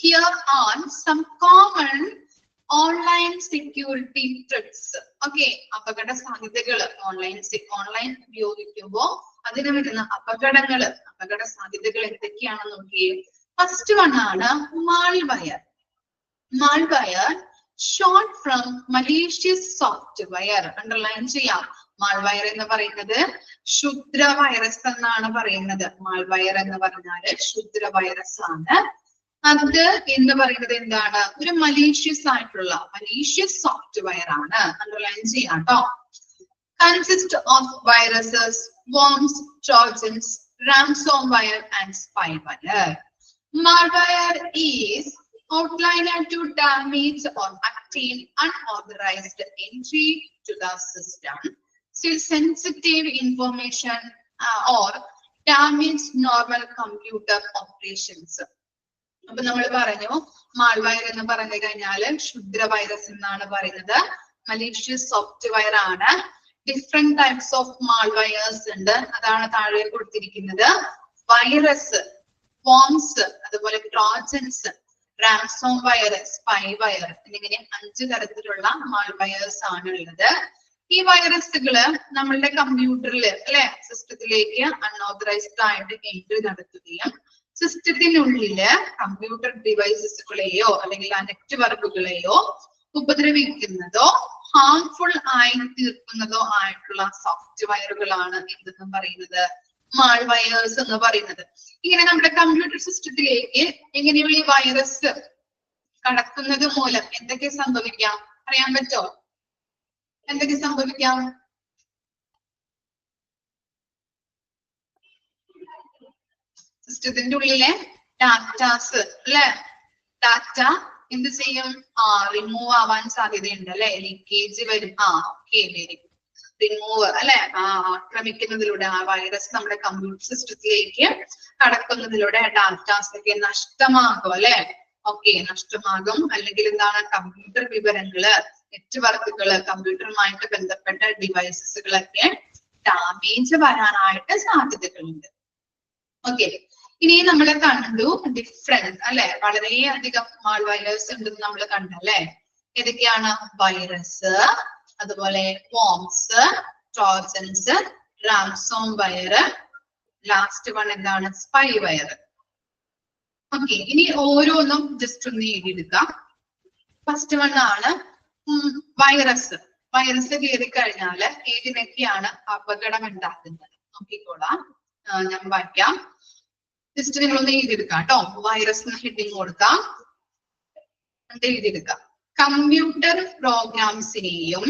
Here are some common online security threats. Okay, അപകട സാധ്യതകൾ ഓൺലൈൻ ഉപയോഗിക്കുമ്പോൾ അതിന് വരുന്ന അപകട സാധ്യതകൾ എന്തൊക്കെയാണെന്ന് നോക്കിയേ. ഫസ്റ്റ് വൺ ആണ് malware. Malware short from malicious software. Underline ചെയ്യാം. മാൾവെയർ എന്ന് പറയുന്നത് ക്ഷുദ്ര വൈറസ് എന്നാണ് പറയുന്നത്. മാൾവെയർ എന്ന് പറഞ്ഞാല് ക്ഷുദ്ര വൈറസ് ആണ്. അത് എന്ന് പറയുന്നത് എന്താണ്? ഒരു മലീഷ്യസ് ആയിട്ടുള്ള മലീഷ്യസ് സോഫ്റ്റ്വെയർ ആണ്. അണ്ടർലൈൻ ചെയ്യാം കേട്ടോ. Consist of viruses, worms, trojans, ransomware and spyware. Malware is outlined to damage or obtain unauthorized entry to the system, steal sensitive information or damage normal computer operations. അപ്പൊ നമ്മൾ പറഞ്ഞു malware എന്ന് പറഞ്ഞു കഴിഞ്ഞാല് ക്ഷുദ്ര virus എന്നാണ് പറയുന്നത്. മലീഷ്യസ് സോഫ്റ്റ്വെയർ ആണ്. Different types of മാൾവെയർസ് ഉണ്ട്, അതാണ് താഴെ കൊടുത്തിരിക്കുന്നത്. വൈറസ്, worms, അതുപോലെ ട്രോജൻസ്, ransomware, spyware എന്നിങ്ങനെ 5 തരത്തിലുള്ള മാൾവെയർസ് ആണ് ഉള്ളത്. ഈ വൈറസുകള് നമ്മളുടെ കമ്പ്യൂട്ടറിൽ അല്ലെ സിസ്റ്റത്തിലേക്ക് അൺഓതറൈസ്ഡ് ആയിട്ട് എൻട്രി നടത്തുകയും സിസ്റ്റത്തിനുള്ളില് കമ്പ്യൂട്ടർ ഡിവൈസസുകളെയോ അല്ലെങ്കിൽ ആ നെറ്റ്വർക്കുകളെയോ ഉപദ്രവിക്കുന്നതോ ഹാർംഫുൾ ആയി തീർക്കുന്നതോ ആയിട്ടുള്ള സോഫ്റ്റ്വെയറുകളാണ് എന്തെന്ന് പറയുന്നത്, മാൾവെയർസ് എന്ന് പറയുന്നത്. ഇങ്ങനെ നമ്മുടെ കമ്പ്യൂട്ടർ സിസ്റ്റത്തിലേക്ക് എങ്ങനെയുള്ള ഈ വൈറസ് കടക്കുന്നത് മൂലം എന്തൊക്കെ സംഭവിക്കാം അറിയാൻ പറ്റോ? എന്തൊക്കെ സംഭവിക്കാം? സിസ്റ്റത്തിന്റെ ഉള്ളിലെ ഡാറ്റാസ് അല്ലെ, ഡാറ്റ എന്ത് ചെയ്യും? റിമൂവ് ആവാൻ സാധ്യതയുണ്ട് അല്ലെ, ലീക്കേജ് വരും. Okay, very good. റിമൂവ് അല്ലെ, ആക്രമിക്കുന്നതിലൂടെ ആ വൈറസ് നമ്മുടെ കമ്പ്യൂട്ടർ സിസ്റ്റത്തിലേക്ക് കടക്കുന്നതിലൂടെ ഡാറ്റാസ് ഒക്കെ നഷ്ടമാകും അല്ലെ. ഓക്കെ, നഷ്ടമാകും. അല്ലെങ്കിൽ എന്താണ്, കമ്പ്യൂട്ടർ വിവരങ്ങള്, നെറ്റ്വർക്കുകള്, കമ്പ്യൂട്ടറുമായിട്ട് ബന്ധപ്പെട്ട ഡിവൈസസുകളൊക്കെ ഡാമേജ് വരാനായിട്ട് സാധ്യതകളുണ്ട്. ഓക്കെ, ഇനി നമ്മൾ കണ്ടു ഡിഫറെന്റ് അല്ലെ, വളരെയധികം മാൾവെയർസ് ഉണ്ടെന്ന് നമ്മൾ കണ്ടല്ലേ. ഏതൊക്കെയാണ്? വൈറസ്, അതുപോലെ വോംസ്, ട്രോജൻസ്, റാൻസോംവെയർ, ലാസ്റ്റ് വൺ എന്താണ്? സ്പൈവെയർ. ഓക്കെ, ഇനി ഓരോന്നും ജസ്റ്റ് ഒന്ന് എഴുതിയെടുക്കാം. ഫസ്റ്റ് വൺ ആണ് വൈറസ്. വൈറസ് കയറി കഴിഞ്ഞാല് ഏതിനൊക്കെയാണ് അപകടം ഉണ്ടാക്കുന്നത് നോക്കിക്കോളാം. ഞാൻ വായിക്കാം. ജസ്റ്റ് നിങ്ങളൊന്ന് എഴുതിയെടുക്കാം കേട്ടോ. വൈറസ് ഹെഡിങ് കൊടുക്കാം, എഴുതിയെടുക്കാം. കമ്പ്യൂട്ടർ പ്രോഗ്രാംസിനെയും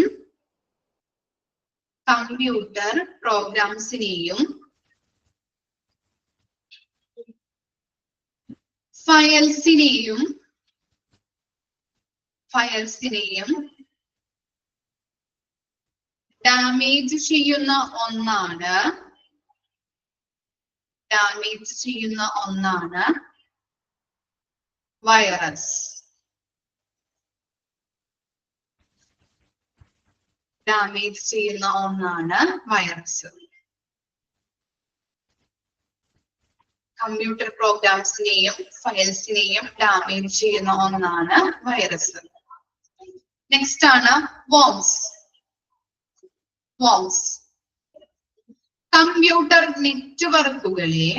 ഫയൽസിനെയും ഡാമേജ് ചെയ്യുന്ന ഒന്നാണ് വൈറസ്. ഡാമേജ് ചെയ്യുന്ന ഒന്നാണ് വൈറസ്. കമ്പ്യൂട്ടർ പ്രോഗ്രാംസിനെയും ഫയൽസിനെയും ഡാമേജ് ചെയ്യുന്ന ഒന്നാണ് വൈറസ്. നെക്സ്റ്റ് ആണ് വോംസ്. കമ്പ്യൂട്ടർ നെറ്റ്വർക്കുകളെ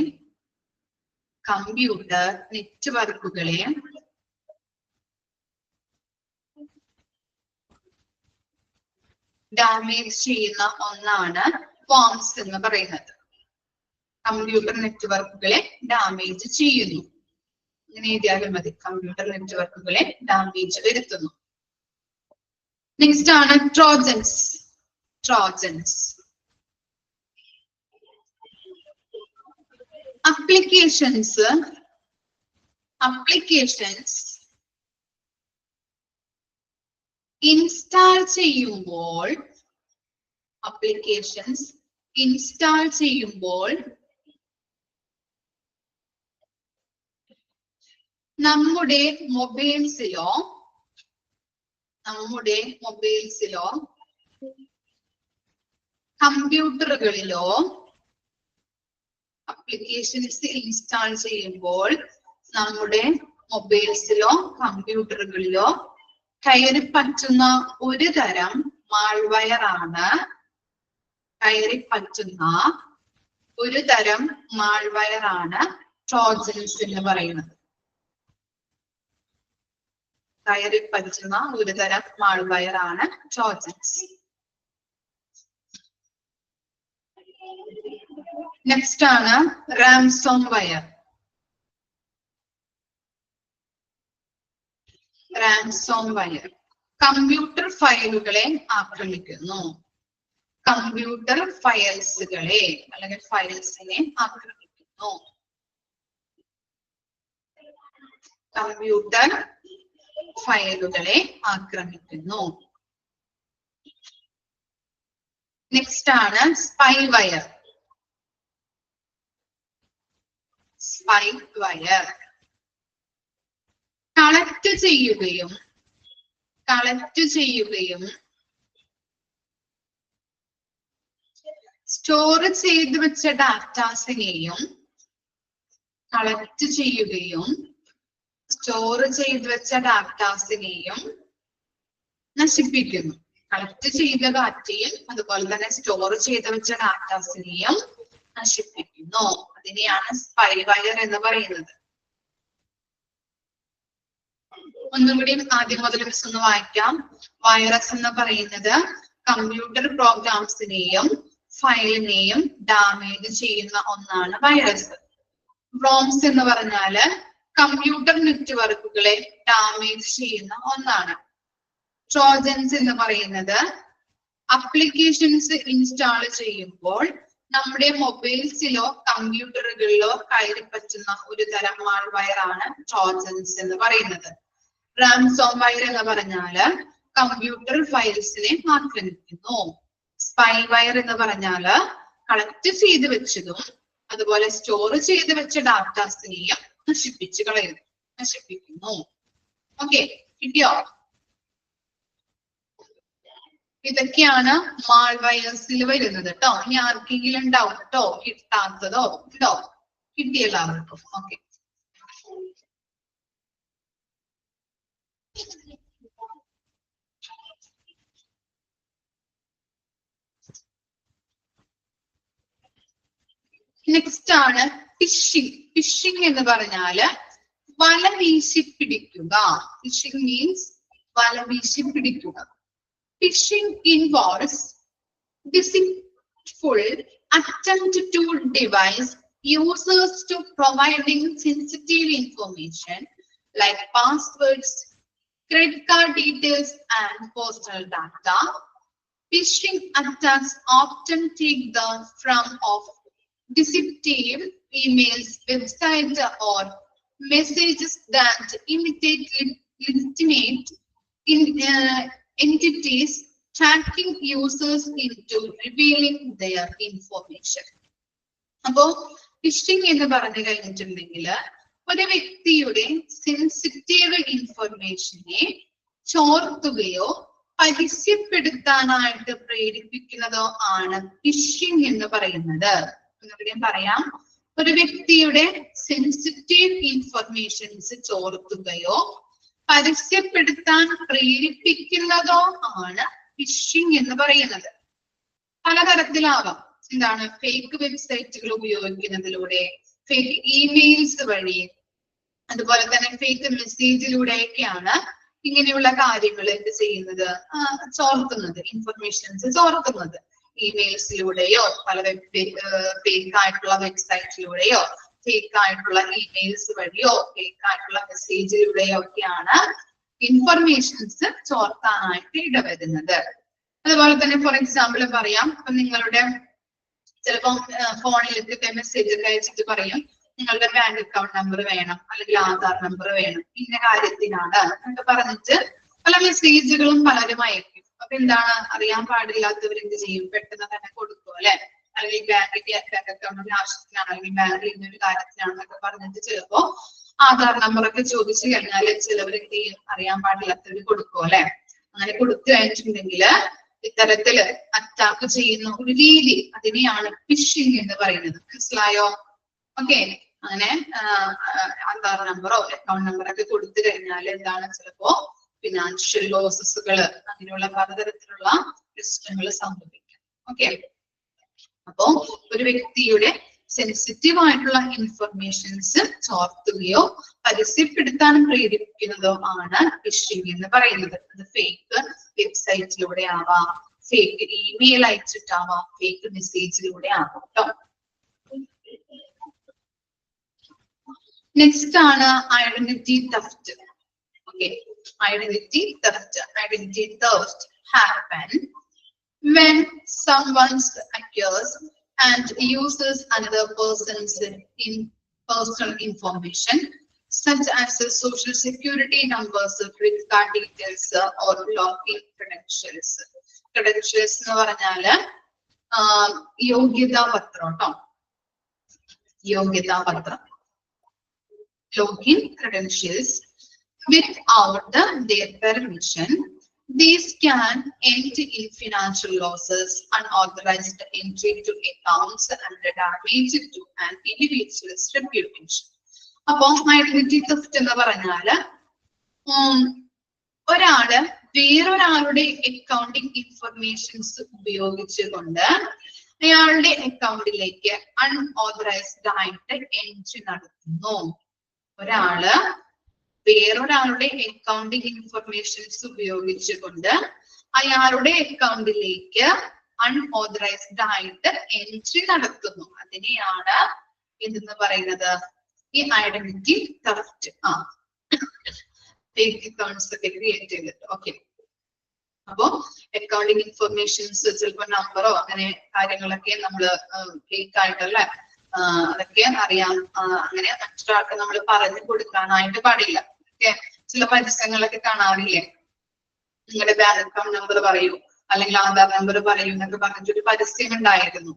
ഡാമേജ് ചെയ്യുന്ന ഒന്നാണ് വോംസ് എന്ന് പറയുന്നത്. കമ്പ്യൂട്ടർ നെറ്റ്വർക്കുകളെ ഡാമേജ് ചെയ്യുന്നു, ഇങ്ങനെ എഴുതിയാലും മതി. കമ്പ്യൂട്ടർ നെറ്റ്വർക്കുകളെ ഡാമേജ് വരുത്തുന്നു. നെക്സ്റ്റ് ആണ് ട്രോജൻസ്. അപ്ലിക്കേഷൻസ് ഇൻസ്റ്റാൾ ചെയ്യുമ്പോൾ നമ്മുടെ മൊബൈൽസിലോ കമ്പ്യൂട്ടറുകളിലോ അപ്ലിക്കേഷൻസ് ഇൻസ്റ്റാൾ ചെയ്യുമ്പോൾ നമ്മുടെ മൊബൈൽസിലോ കമ്പ്യൂട്ടറുകളിലോ കയറി പറ്റുന്ന ഒരു തരം മാൾവെയറാണ് ട്രോജൻസ് എന്ന് പറയുന്നത്. കയറി പറ്റുന്ന ഒരു തരം മാൾവെയറാണ് ട്രോജൻസ്. നെക്സ്റ്റ് ആണ് റാൻസോംവെയർ. കമ്പ്യൂട്ടർ ഫയലുകളെ ആക്രമിക്കുന്നു. കമ്പ്യൂട്ടർ ഫയൽസുകളെ അല്ലെങ്കിൽ ഫയൽസിനെ ആക്രമിക്കുന്നു. കമ്പ്യൂട്ടർ ഫയലുകളെ ആക്രമിക്കുന്നു. നെക്സ്റ്റ് ആണ് സ്പൈവെയർ. കളക്ട് ചെയ്യുകയും സ്റ്റോർ ചെയ്ത് വെച്ച ഡാറ്റാസിനെയും നശിപ്പിക്കുന്നു. കളക്ട് ചെയ്ത ഡാറ്റയും അതുപോലെ തന്നെ സ്റ്റോർ ചെയ്ത് വെച്ച ഡാറ്റാസിനെയും നശിപ്പിക്കുന്നു. അതിനെയാണ് സ്പൈവെയർ എന്ന് പറയുന്നത്. ഒന്നുകൂടി ആദ്യം മുതൽ മിസ് ഒന്ന് വായിക്കാം. വൈറസ് എന്ന് പറയുന്നത് കമ്പ്യൂട്ടർ പ്രോഗ്രാംസിനെയും ഫയലിനെയും ഡാമേജ് ചെയ്യുന്ന ഒന്നാണ് വൈറസ്. വ്രോംസ് എന്ന് പറഞ്ഞാല് കമ്പ്യൂട്ടർ നെറ്റ്വർക്കുകളെ ഡാമേജ് ചെയ്യുന്ന ഒന്നാണ്. ട്രോജൻസ് എന്ന് പറയുന്നത് അപ്ലിക്കേഷൻസ് ഇൻസ്റ്റാൾ ചെയ്യുമ്പോൾ നമ്മുടെ മൊബൈൽസിലോ കമ്പ്യൂട്ടറുകളിലോ കയറി പറ്റുന്ന ഒരു തരം മാൾവെയർ ആണ് ട്രോജൻസ് എന്ന് പറയുന്നത്. റാൻസോംവെയർ എന്ന് പറഞ്ഞാല് കമ്പ്യൂട്ടർ ഫയൽസിനെ ആക്രമിക്കുന്നു. സ്പൈവെയർ എന്ന് പറഞ്ഞാല് കളക്ട് ചെയ്ത് വെച്ചതും അതുപോലെ സ്റ്റോർ ചെയ്ത് വെച്ച ഡാറ്റാസിനെയും നശിപ്പിക്കുന്നു. ഓക്കെ, കിട്ടിയോ? ഇതൊക്കെയാണ് മാൾവെയർസിൽ വരുന്നത് കേട്ടോ. ഇനി ആർക്കെങ്കിലും ഉണ്ടാവും കേട്ടോ കിട്ടാത്തതോ ഉണ്ടോ? കിട്ടിയ എല്ലാവർക്കും? ഓക്കെ. നെക്സ്റ്റ് ആണ് ഫിഷിംഗ്. ഫിഷിംഗ് എന്ന് പറഞ്ഞാല് വല വീശി പിടിക്കുക. ഫിഷിംഗ് മീൻസ് വല വീശി പിടിക്കുക. Phishing involves deceitful attempt to devise users to providing sensitive information like passwords, credit card details, and personal data. Phishing attacks often take the form of deceptive emails, websites, or messages that imitate legitimate entities, tracking users into revealing their information. അപ്പോ phishing എന്ന് പറഞ്ഞു കഴിഞ്ഞിട്ടുണ്ടെങ്കിൽ ഒരു വ്യക്തിയുടെ sensitive ഇൻഫർമേഷനെ ചോർത്തുകയോ പരസ്യപ്പെടുത്താനായിട്ട് പ്രേരിപ്പിക്കുന്നതോ ആണ് phishing എന്ന് പറയുന്നത്. ഒന്നുകൂടി പറയാം. ഒരു വ്യക്തിയുടെ സെൻസിറ്റീവ് ഇൻഫർമേഷൻസ് ചോർത്തുകയോ പരസ്യപ്പെടുത്താൻ പ്രേരിപ്പിക്കുന്നതോ ആണ് ഫിഷിംഗ് എന്ന് പറയുന്നത്. പലതരത്തിലാവാം. എന്താണ്? ഫേക്ക് വെബ്സൈറ്റുകൾ ഉപയോഗിക്കുന്നതിലൂടെ, ഫേക്ക് ഇമെയിൽസ് വഴി, അതുപോലെ തന്നെ ഫേക്ക് മെസ്സേജിലൂടെയൊക്കെയാണ് ഇങ്ങനെയുള്ള കാര്യങ്ങൾ എന്ത് ചെയ്യുന്നത്? ചോർത്തുന്നത്, ഇൻഫർമേഷൻസ് ചോർത്തുന്നത്. ഇമെയിൽസിലൂടെയോ പല ഫേക്ക് ആയിട്ടുള്ള വെബ്സൈറ്റിലൂടെയോ ഫേക്ക് ആയിട്ടുള്ള ഇമെയിൽസ് വഴിയോ ഫേക്ക് ആയിട്ടുള്ള മെസ്സേജിലൂടെയോ ഒക്കെയാണ് ഇൻഫർമേഷൻസ് ചോർത്താനായിട്ട് ഇടവരുന്നത്. അതുപോലെ തന്നെ ഫോർ എക്സാമ്പിൾ പറയാം. ഇപ്പൊ നിങ്ങളുടെ ചിലപ്പോൾ ഫോണിലേക്ക് മെസ്സേജ് ഒക്കെ അയച്ചിട്ട് പറയും നിങ്ങളുടെ ബാങ്ക് അക്കൗണ്ട് നമ്പർ വേണം, അല്ലെങ്കിൽ ആധാർ നമ്പർ വേണം, ഇന്ന കാര്യത്തിനാണ് എന്നൊക്കെ പറഞ്ഞിട്ട് പല മെസ്സേജുകളും പലരും അയക്കും. അപ്പൊ എന്താണ്? അറിയാൻ പാടില്ലാത്തവർ എന്ത് ചെയ്യും? പെട്ടെന്ന് തന്നെ കൊടുക്കും അല്ലെ? അല്ലെങ്കിൽ ബാങ്ക് അക്കൗണ്ടിന്റെ ആവശ്യത്തിനാണ്, അല്ലെങ്കിൽ ബാങ്കിൽ ഇന്നൊരു കാര്യത്തിനാണെന്നൊക്കെ പറഞ്ഞിട്ട് ചിലപ്പോ ആധാർ നമ്പറൊക്കെ ചോദിച്ചു കഴിഞ്ഞാൽ ചിലവർ എന്ത് ചെയ്യും? അറിയാൻ പാടില്ലാത്തവർ കൊടുക്കും അല്ലെ? അങ്ങനെ കൊടുത്തു കഴിഞ്ഞിട്ടുണ്ടെങ്കിൽ ഇത്തരത്തില് അറ്റാക്ക് ചെയ്യുന്ന ഒരു രീതി, അതിനെയാണ് ഫിഷിംഗ് എന്ന് പറയുന്നത്. മനസ്സിലായോ? ഓക്കെ. അങ്ങനെ ആധാർ നമ്പറോ അക്കൗണ്ട് നമ്പറൊക്കെ കൊടുത്തു കഴിഞ്ഞാൽ എന്താണ്? ചിലപ്പോ ഫിനാൻഷ്യൽ ലോസസുകൾ, അങ്ങനെയുള്ള പലതരത്തിലുള്ള പ്രശ്നങ്ങൾ സംഭവിക്കും. ഓക്കെ. അപ്പോ ഒരു വ്യക്തിയുടെ സെൻസിറ്റീവ് ആയിട്ടുള്ള ഇൻഫർമേഷൻസ് ചോർത്തുകയോ പരസ്യപ്പെടുത്താൻ പ്രേരിപ്പിക്കുന്നതോ ആണ് ഫിഷിംഗ് എന്ന് പറയുന്നത്. അത് ഫേക്ക് വെബ്സൈറ്റിലൂടെ ആവാം, ഫേക്ക് ഇമെയിൽ അയച്ചിട്ടാവാം, ഫേക്ക് മെസ്സേജിലൂടെ ആവാം കേട്ടോ. നെക്സ്റ്റ് ആണ് identity theft. Okay, identity theft. Identity theft happen when someone acquires and uses another person's personal information, such as social security numbers, credit card details, or login credentials. Credentials എന്ന് പറഞ്ഞാല് യോഗ്യതാ പത്രം കേട്ടോ. യോഗ്യതാ പത്രം, login credentials. Without their permission, these can end in financial losses, unauthorized entry to accounts, and damage to an individual's reputation. അപ്പൊ identity theft എന്ന് പറഞ്ഞാല് ഒരാള് വേറൊരാളുടെ അക്കൗണ്ടിങ് ഇൻഫർമേഷൻസ് ഉപയോഗിച്ചുകൊണ്ട് അയാളുടെ അക്കൗണ്ടിലേക്ക് അൺഓതറൈസ്ഡ് ആയിട്ട് എൻട്രി നടത്തുന്നു. ഒരാള് വേറൊരാളുടെ അക്കൗണ്ടിങ് ഇൻഫർമേഷൻസ് ഉപയോഗിച്ചുകൊണ്ട് അയാളുടെ അക്കൗണ്ടിലേക്ക് അൺഓതറൈസ്ഡ് ആയിട്ട് എൻട്രി നടത്തുന്നു. അതിനെയാണ് എന്തെന്ന് പറയുന്നത്? ഈ ഐഡന്റിറ്റി തെഫ്റ്റ്. ഫേക്ക് അക്കൗണ്ട്സ് ഒക്കെ ക്രിയേറ്റ് ചെയ്തിട്ട്. ഓക്കെ, അപ്പോ അക്കൗണ്ടിങ് ഇൻഫർമേഷൻസ് ചിലപ്പോ നമ്പറോ അങ്ങനെ കാര്യങ്ങളൊക്കെ നമ്മൾ ഫേക്ക് ആയിട്ടല്ലേ അതൊക്കെ അറിയാം. അങ്ങനെ മറ്റൊരാൾക്ക് നമ്മൾ പറഞ്ഞു കൊടുക്കാനായിട്ട് പാടില്ല. ഓക്കെ, ചില പരസ്യങ്ങളൊക്കെ കാണാറില്ലേ? നിങ്ങളുടെ ബാങ്ക് അക്കൗണ്ട് നമ്പർ പറയൂ, അല്ലെങ്കിൽ ആധാർ നമ്പർ പറയൂ എന്നൊക്കെ പറഞ്ഞിട്ടൊരു പരസ്യം ഉണ്ടായിരുന്നു.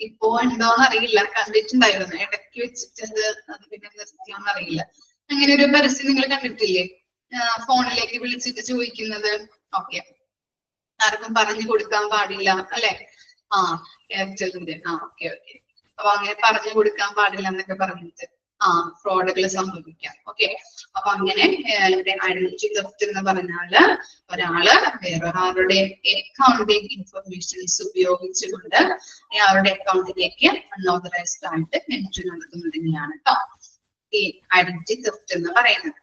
ഇപ്പോ ഉണ്ടോന്ന് അറിയില്ല, കണ്ടിട്ടുണ്ടായിരുന്നു. ഇടയ്ക്ക് വെച്ചിട്ട് അത് പിന്നെ നിർത്തിയോന്ന് അറിയില്ല. അങ്ങനെ ഒരു പരസ്യം നിങ്ങൾ കണ്ടിട്ടില്ലേ? ഫോണിലേക്ക് വിളിച്ചിട്ട് ചോദിക്കുന്നത്. ഓക്കെ, ആർക്കും പറഞ്ഞു കൊടുക്കാൻ പാടില്ല അല്ലെ? എയർടെലിന്റെ ഓക്കെ. അപ്പൊ അങ്ങനെ പറഞ്ഞു കൊടുക്കാൻ പാടില്ല എന്നൊക്കെ പറഞ്ഞിട്ട് ഫ്രോഡുകൾ സംഭവിക്കാം. ഓക്കെ, അപ്പൊ അങ്ങനെ ഐഡന്റിറ്റി തെഫ്റ്റ് എന്ന് പറഞ്ഞാല് ഒരാള് വേറൊരാളുടെ അക്കൗണ്ടിങ് ഇൻഫർമേഷൻസ് ഉപയോഗിച്ചുകൊണ്ട് അയാളുടെ അക്കൗണ്ടിലേക്ക് അൺഓതറൈസ്ഡ് ആയിട്ട് എൻട്രി നടത്തുന്നതിനെയാണ് കേട്ടോ ഈ ഐഡന്റിറ്റി തെഫ്റ്റ് എന്ന് പറയുന്നത്.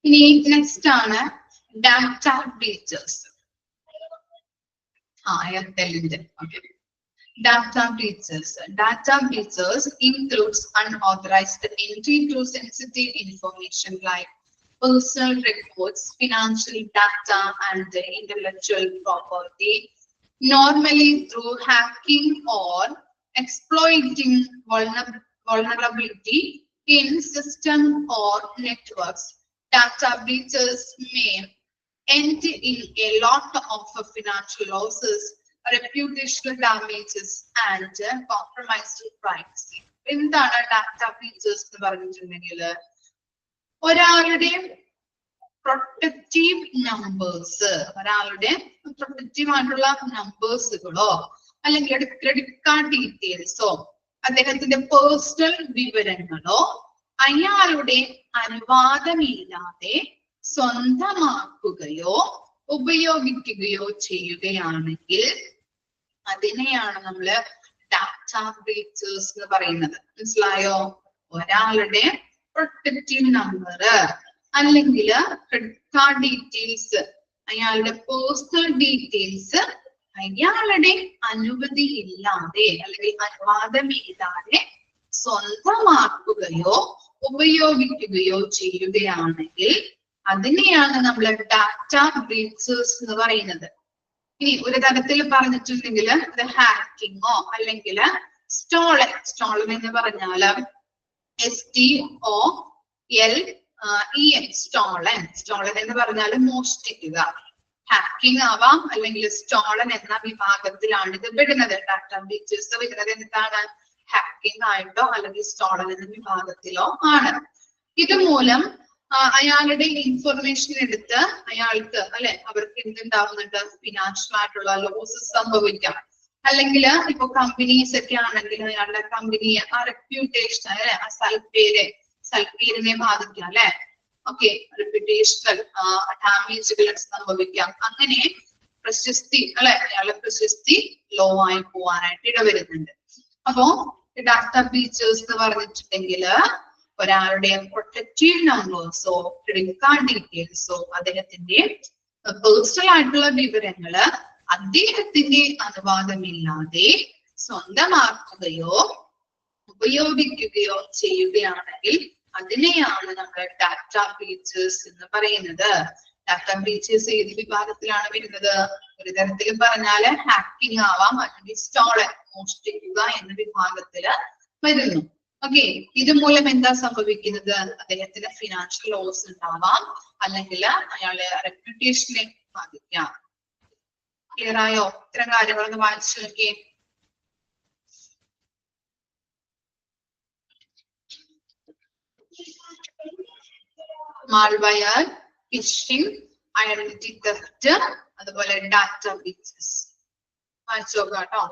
ഇനി നെക്സ്റ്റ് ആണ് ഡാറ്റ ബ്രീച്ചസ്. എയർടെലിന്റെ okay. Data breaches. Data breaches includes unauthorized entry to sensitive information like personal records, financial data, and intellectual property, normally through hacking or exploiting vulnerability in system or networks. Data breaches may end in a lot of financial losses, reputational damages, and compromised privacy. എന്താണ് data breaches എന്ന് പറഞ്ഞിട്ടുണ്ടെങ്കിൽ ഒരാളുടെ protective numbers, ഒരാളുടെ protective ആയിട്ടുള്ള നമ്പേഴ്സുകളോ അല്ലെങ്കിൽ credit card ഡീറ്റെയിൽസോ അദ്ദേഹത്തിന്റെ personal വിവരങ്ങളോ അയാളുടെ അനുവാദമില്ലാതെ സ്വന്തമാക്കുകയോ ഉപയോഗിക്കുകയോ ചെയ്യുകയാണെങ്കിൽ അതിനെയാണ് നമ്മള് ഡാറ്റ ബ്രീച്ചേഴ്സ് എന്ന് പറയുന്നത്. മനസ്സിലായോ? ഒരാളുടെ പ്രൊട്ടക്റ്റീവ് നമ്പർ അല്ലെങ്കിൽ ക്രെഡിറ്റ് കാർഡ് ഡീറ്റെയിൽസ്, അയാളുടെ പേഴ്സണൽ ഡീറ്റെയിൽസ് അയാളുടെ അനുമതി ഇല്ലാതെ അല്ലെങ്കിൽ അനുവാദമില്ലാതെ സ്വന്തമാക്കുകയോ ഉപയോഗിക്കുകയോ ചെയ്യുകയാണെങ്കിൽ അതിനെയാണ് നമ്മൾ ഡാറ്റ ബ്രീച്ചേഴ്സ് എന്ന് പറയുന്നത്. ഇനി ഒരു തരത്തിൽ പറഞ്ഞിട്ടുണ്ടെങ്കിൽ ഇത് ഹാക്കിങ്ങോ അല്ലെങ്കിൽ സ്റ്റോളൻ എന്ന് പറഞ്ഞാല് STOLEN സ്റ്റോളൻ എന്ന് പറഞ്ഞാൽ മോഷ്ടിക്കുക. ഹാക്കിംഗ് ആവാം അല്ലെങ്കിൽ സ്റ്റോളൻ എന്ന വിഭാഗത്തിലാണ് ഇത് പെടുന്നത്. ഡാറ്റ ബ്രീച്ചേഴ്സ് വരുന്നത് എന്താണ്? ഹാക്കിംഗ് ആയിട്ടോ അല്ലെങ്കിൽ സ്റ്റോളൻ എന്ന വിഭാഗത്തിലോ ആണ്. ഇതുമൂലം അയാളുടെ ഇൻഫർമേഷൻ എടുത്ത് അയാൾക്ക് അവർക്ക് എന്തുണ്ടാവുന്നുണ്ട്? ഫിനാൻഷ്യൽ ആയിട്ടുള്ള ലോസസ് സംഭവിക്കാം. അല്ലെങ്കിൽ ഇപ്പൊ കമ്പനീസ് ഒക്കെ ആണെങ്കിൽ അയാളുടെ കമ്പനി റെപ്യൂട്ടേഷൻ സൽപ്പേരിനെ ബാധിക്കാം ഓക്കെ, റെപ്യൂട്ടേഷണൽ ഡാമേജുകൾ സംഭവിക്കാം. അങ്ങനെ പ്രശസ്തി അയാളുടെ പ്രശസ്തി ലോ ആയി പോവാനായിട്ട് ഇടവരുന്നുണ്ട്. അപ്പോ ഡാറ്റ ബ്രീച്ചേഴ്സ് എന്ന് പറഞ്ഞിട്ടുണ്ടെങ്കിൽ ഒരാളുടെ പ്രൊട്ടക്റ്റീവ് നമ്പേഴ്സോ ക്രെഡിറ്റ് കാർഡ് ഡീറ്റെയിൽസോ അദ്ദേഹത്തിന്റെ പേഴ്സണൽ ആയിട്ടുള്ള വിവരങ്ങള് അദ്ദേഹത്തിന്റെ അനുവാദമില്ലാതെ സ്വന്തമാക്കുകയോ ഉപയോഗിക്കുകയോ ചെയ്യുകയാണെങ്കിൽ അതിനെയാണ് നമ്മൾ ഡാറ്റ ബ്രീച്ചേഴ്സ് എന്ന് പറയുന്നത്. ഡാറ്റ ബ്രീച്ചേഴ്സ് ഏത് വിഭാഗത്തിലാണ് വരുന്നത്? ഒരു തരത്തിൽ പറഞ്ഞാല് ഹാക്കിംഗ് ആവാം, അല്ലെങ്കിൽ സ്റ്റോളൻ മോഷ്ടിക്കുക എന്ന വിഭാഗത്തില് വരുന്നു. ഓക്കെ, ഇതുമൂലം എന്താ സംഭവിക്കുന്നത്? അദ്ദേഹത്തിന് ഫിനാൻഷ്യൽ ലോസ് ഉണ്ടാവാം, അല്ലെങ്കിൽ അയാളെ റെപ്യൂട്ടേഷനെ ബാധിക്കാം. ക്ലിയർ ആയോ? ഇത്തരം കാര്യങ്ങളൊന്ന് വായിച്ചു നോക്കിയേ. മാൾവെയർ, ഫിഷിംഗ്, ഐഡന്റിറ്റി തെഫ്റ്റ്, അതുപോലെ ഡാറ്റ ബ്രീച്ചസ് വായിച്ചു നോക്കാം കേട്ടോ.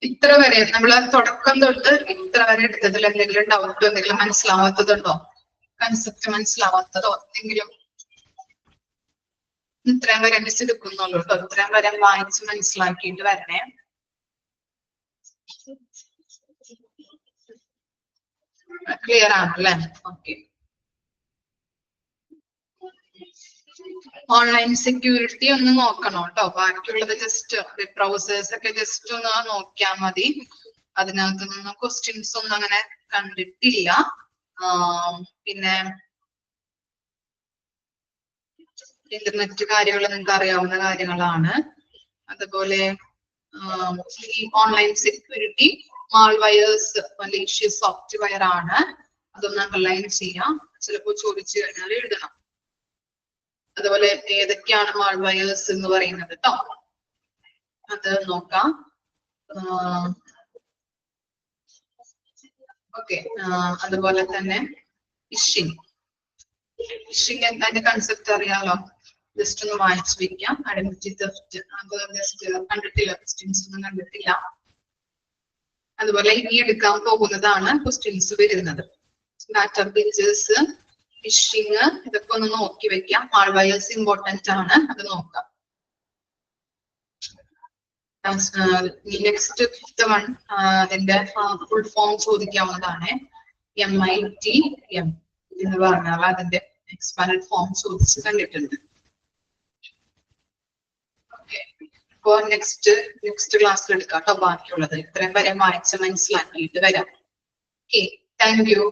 ഇത്ര വരെ നമ്മൾ തുടക്കം തൊട്ട് ഇത്ര വരെ എടുത്തതിൽ എന്തെങ്കിലും ഡൗട്ട് എന്തെങ്കിലും മനസ്സിലാവാത്തതുണ്ടോ? കൺസെപ്റ്റ് മനസ്സിലാവാത്തതോ എന്തെങ്കിലും? ഇത്രയും വരെ മിസ് എടുക്കുന്നുള്ളൂ കേട്ടോ. ഇത്രയും വരെ വായിച്ച് മനസ്സിലാക്കിയിട്ട് വരണേ. ക്ലിയർ ആണല്ലേ? ഓക്കെ. ഓൺലൈൻ സെക്യൂരിറ്റി ഒന്ന് നോക്കണം കേട്ടോ. ബാക്കിയുള്ളത് ജസ്റ്റ് വെബ് ബ്രൗസേഴ്സ് ഒക്കെ ജസ്റ്റ് ഒന്ന് നോക്കിയാൽ മതി. അതിനകത്തൊന്നും ക്വസ്റ്റ്യൻസ് ഒന്നും അങ്ങനെ കണ്ടിട്ടില്ല. പിന്നെ ഇന്റർനെറ്റ് കാര്യങ്ങൾ നിങ്ങൾക്ക് അറിയാവുന്ന കാര്യങ്ങളാണ്. അതുപോലെ ഈ ഓൺലൈൻ സെക്യൂരിറ്റി മാൾവയേഴ്സ് മലീഷ്യസ് സോഫ്റ്റ്വെയർ ആണ്. അതൊന്ന് അണ്ടർലൈൻ ചെയ്യാം. ചിലപ്പോൾ ചോദിച്ചു കഴിഞ്ഞാൽ എഴുതണം. അതുപോലെ ഏതൊക്കെയാണ് മാൾവയേഴ്സ് എന്ന് പറയുന്നത് കേട്ടോ, അത് നോക്കാം. ഓക്കെ. അതുപോലെ തന്നെ ഫിഷിംഗ് എന്താ കൺസെപ്റ്റ് അറിയാലോ. ജസ്റ്റ് ഒന്ന് വായിച്ചു വെക്കാം. ഐഡന്റിറ്റി തെഫ്റ്റ് അത് ജസ്റ്റ് കണ്ടിട്ടില്ല, ക്വസ്റ്റ്യൻസ് ഒന്നും കണ്ടിട്ടില്ല. അതുപോലെ ഇനി എടുക്കാൻ പോകുന്നതാണ് ക്വസ്റ്റ്യൻസ് വരുന്നത്. ഡാറ്റ ബ്രീച്ചസ്, ഫിഷിംഗ്, ഇതൊക്കെ ഒന്ന് നോക്കി വെക്കാം. മാൾവയേഴ്സ് ഇമ്പോർട്ടന്റ് ആണ്, അത് നോക്കാം. നെക്സ്റ്റ് ഫിഫ്ത്ത് വൺ, അതിന്റെ ഫുൾ ഫോം ചോദിക്കാവുന്നതാണ്. MITM എന്ന് പറഞ്ഞാൽ അതിന്റെ എക്സ്പാൻഡ് ഫോം ചോദിച്ച് കണ്ടിട്ടുണ്ട്. ഓക്കെ. അപ്പോ നെക്സ്റ്റ് ക്ലാസ്സിൽ എടുക്കാം കേട്ടോ ബാക്കിയുള്ളത്. ഇത്രയും വരെ വായിച്ച് മനസ്സിലാക്കിയിട്ട് വരാം. Okay, thank you.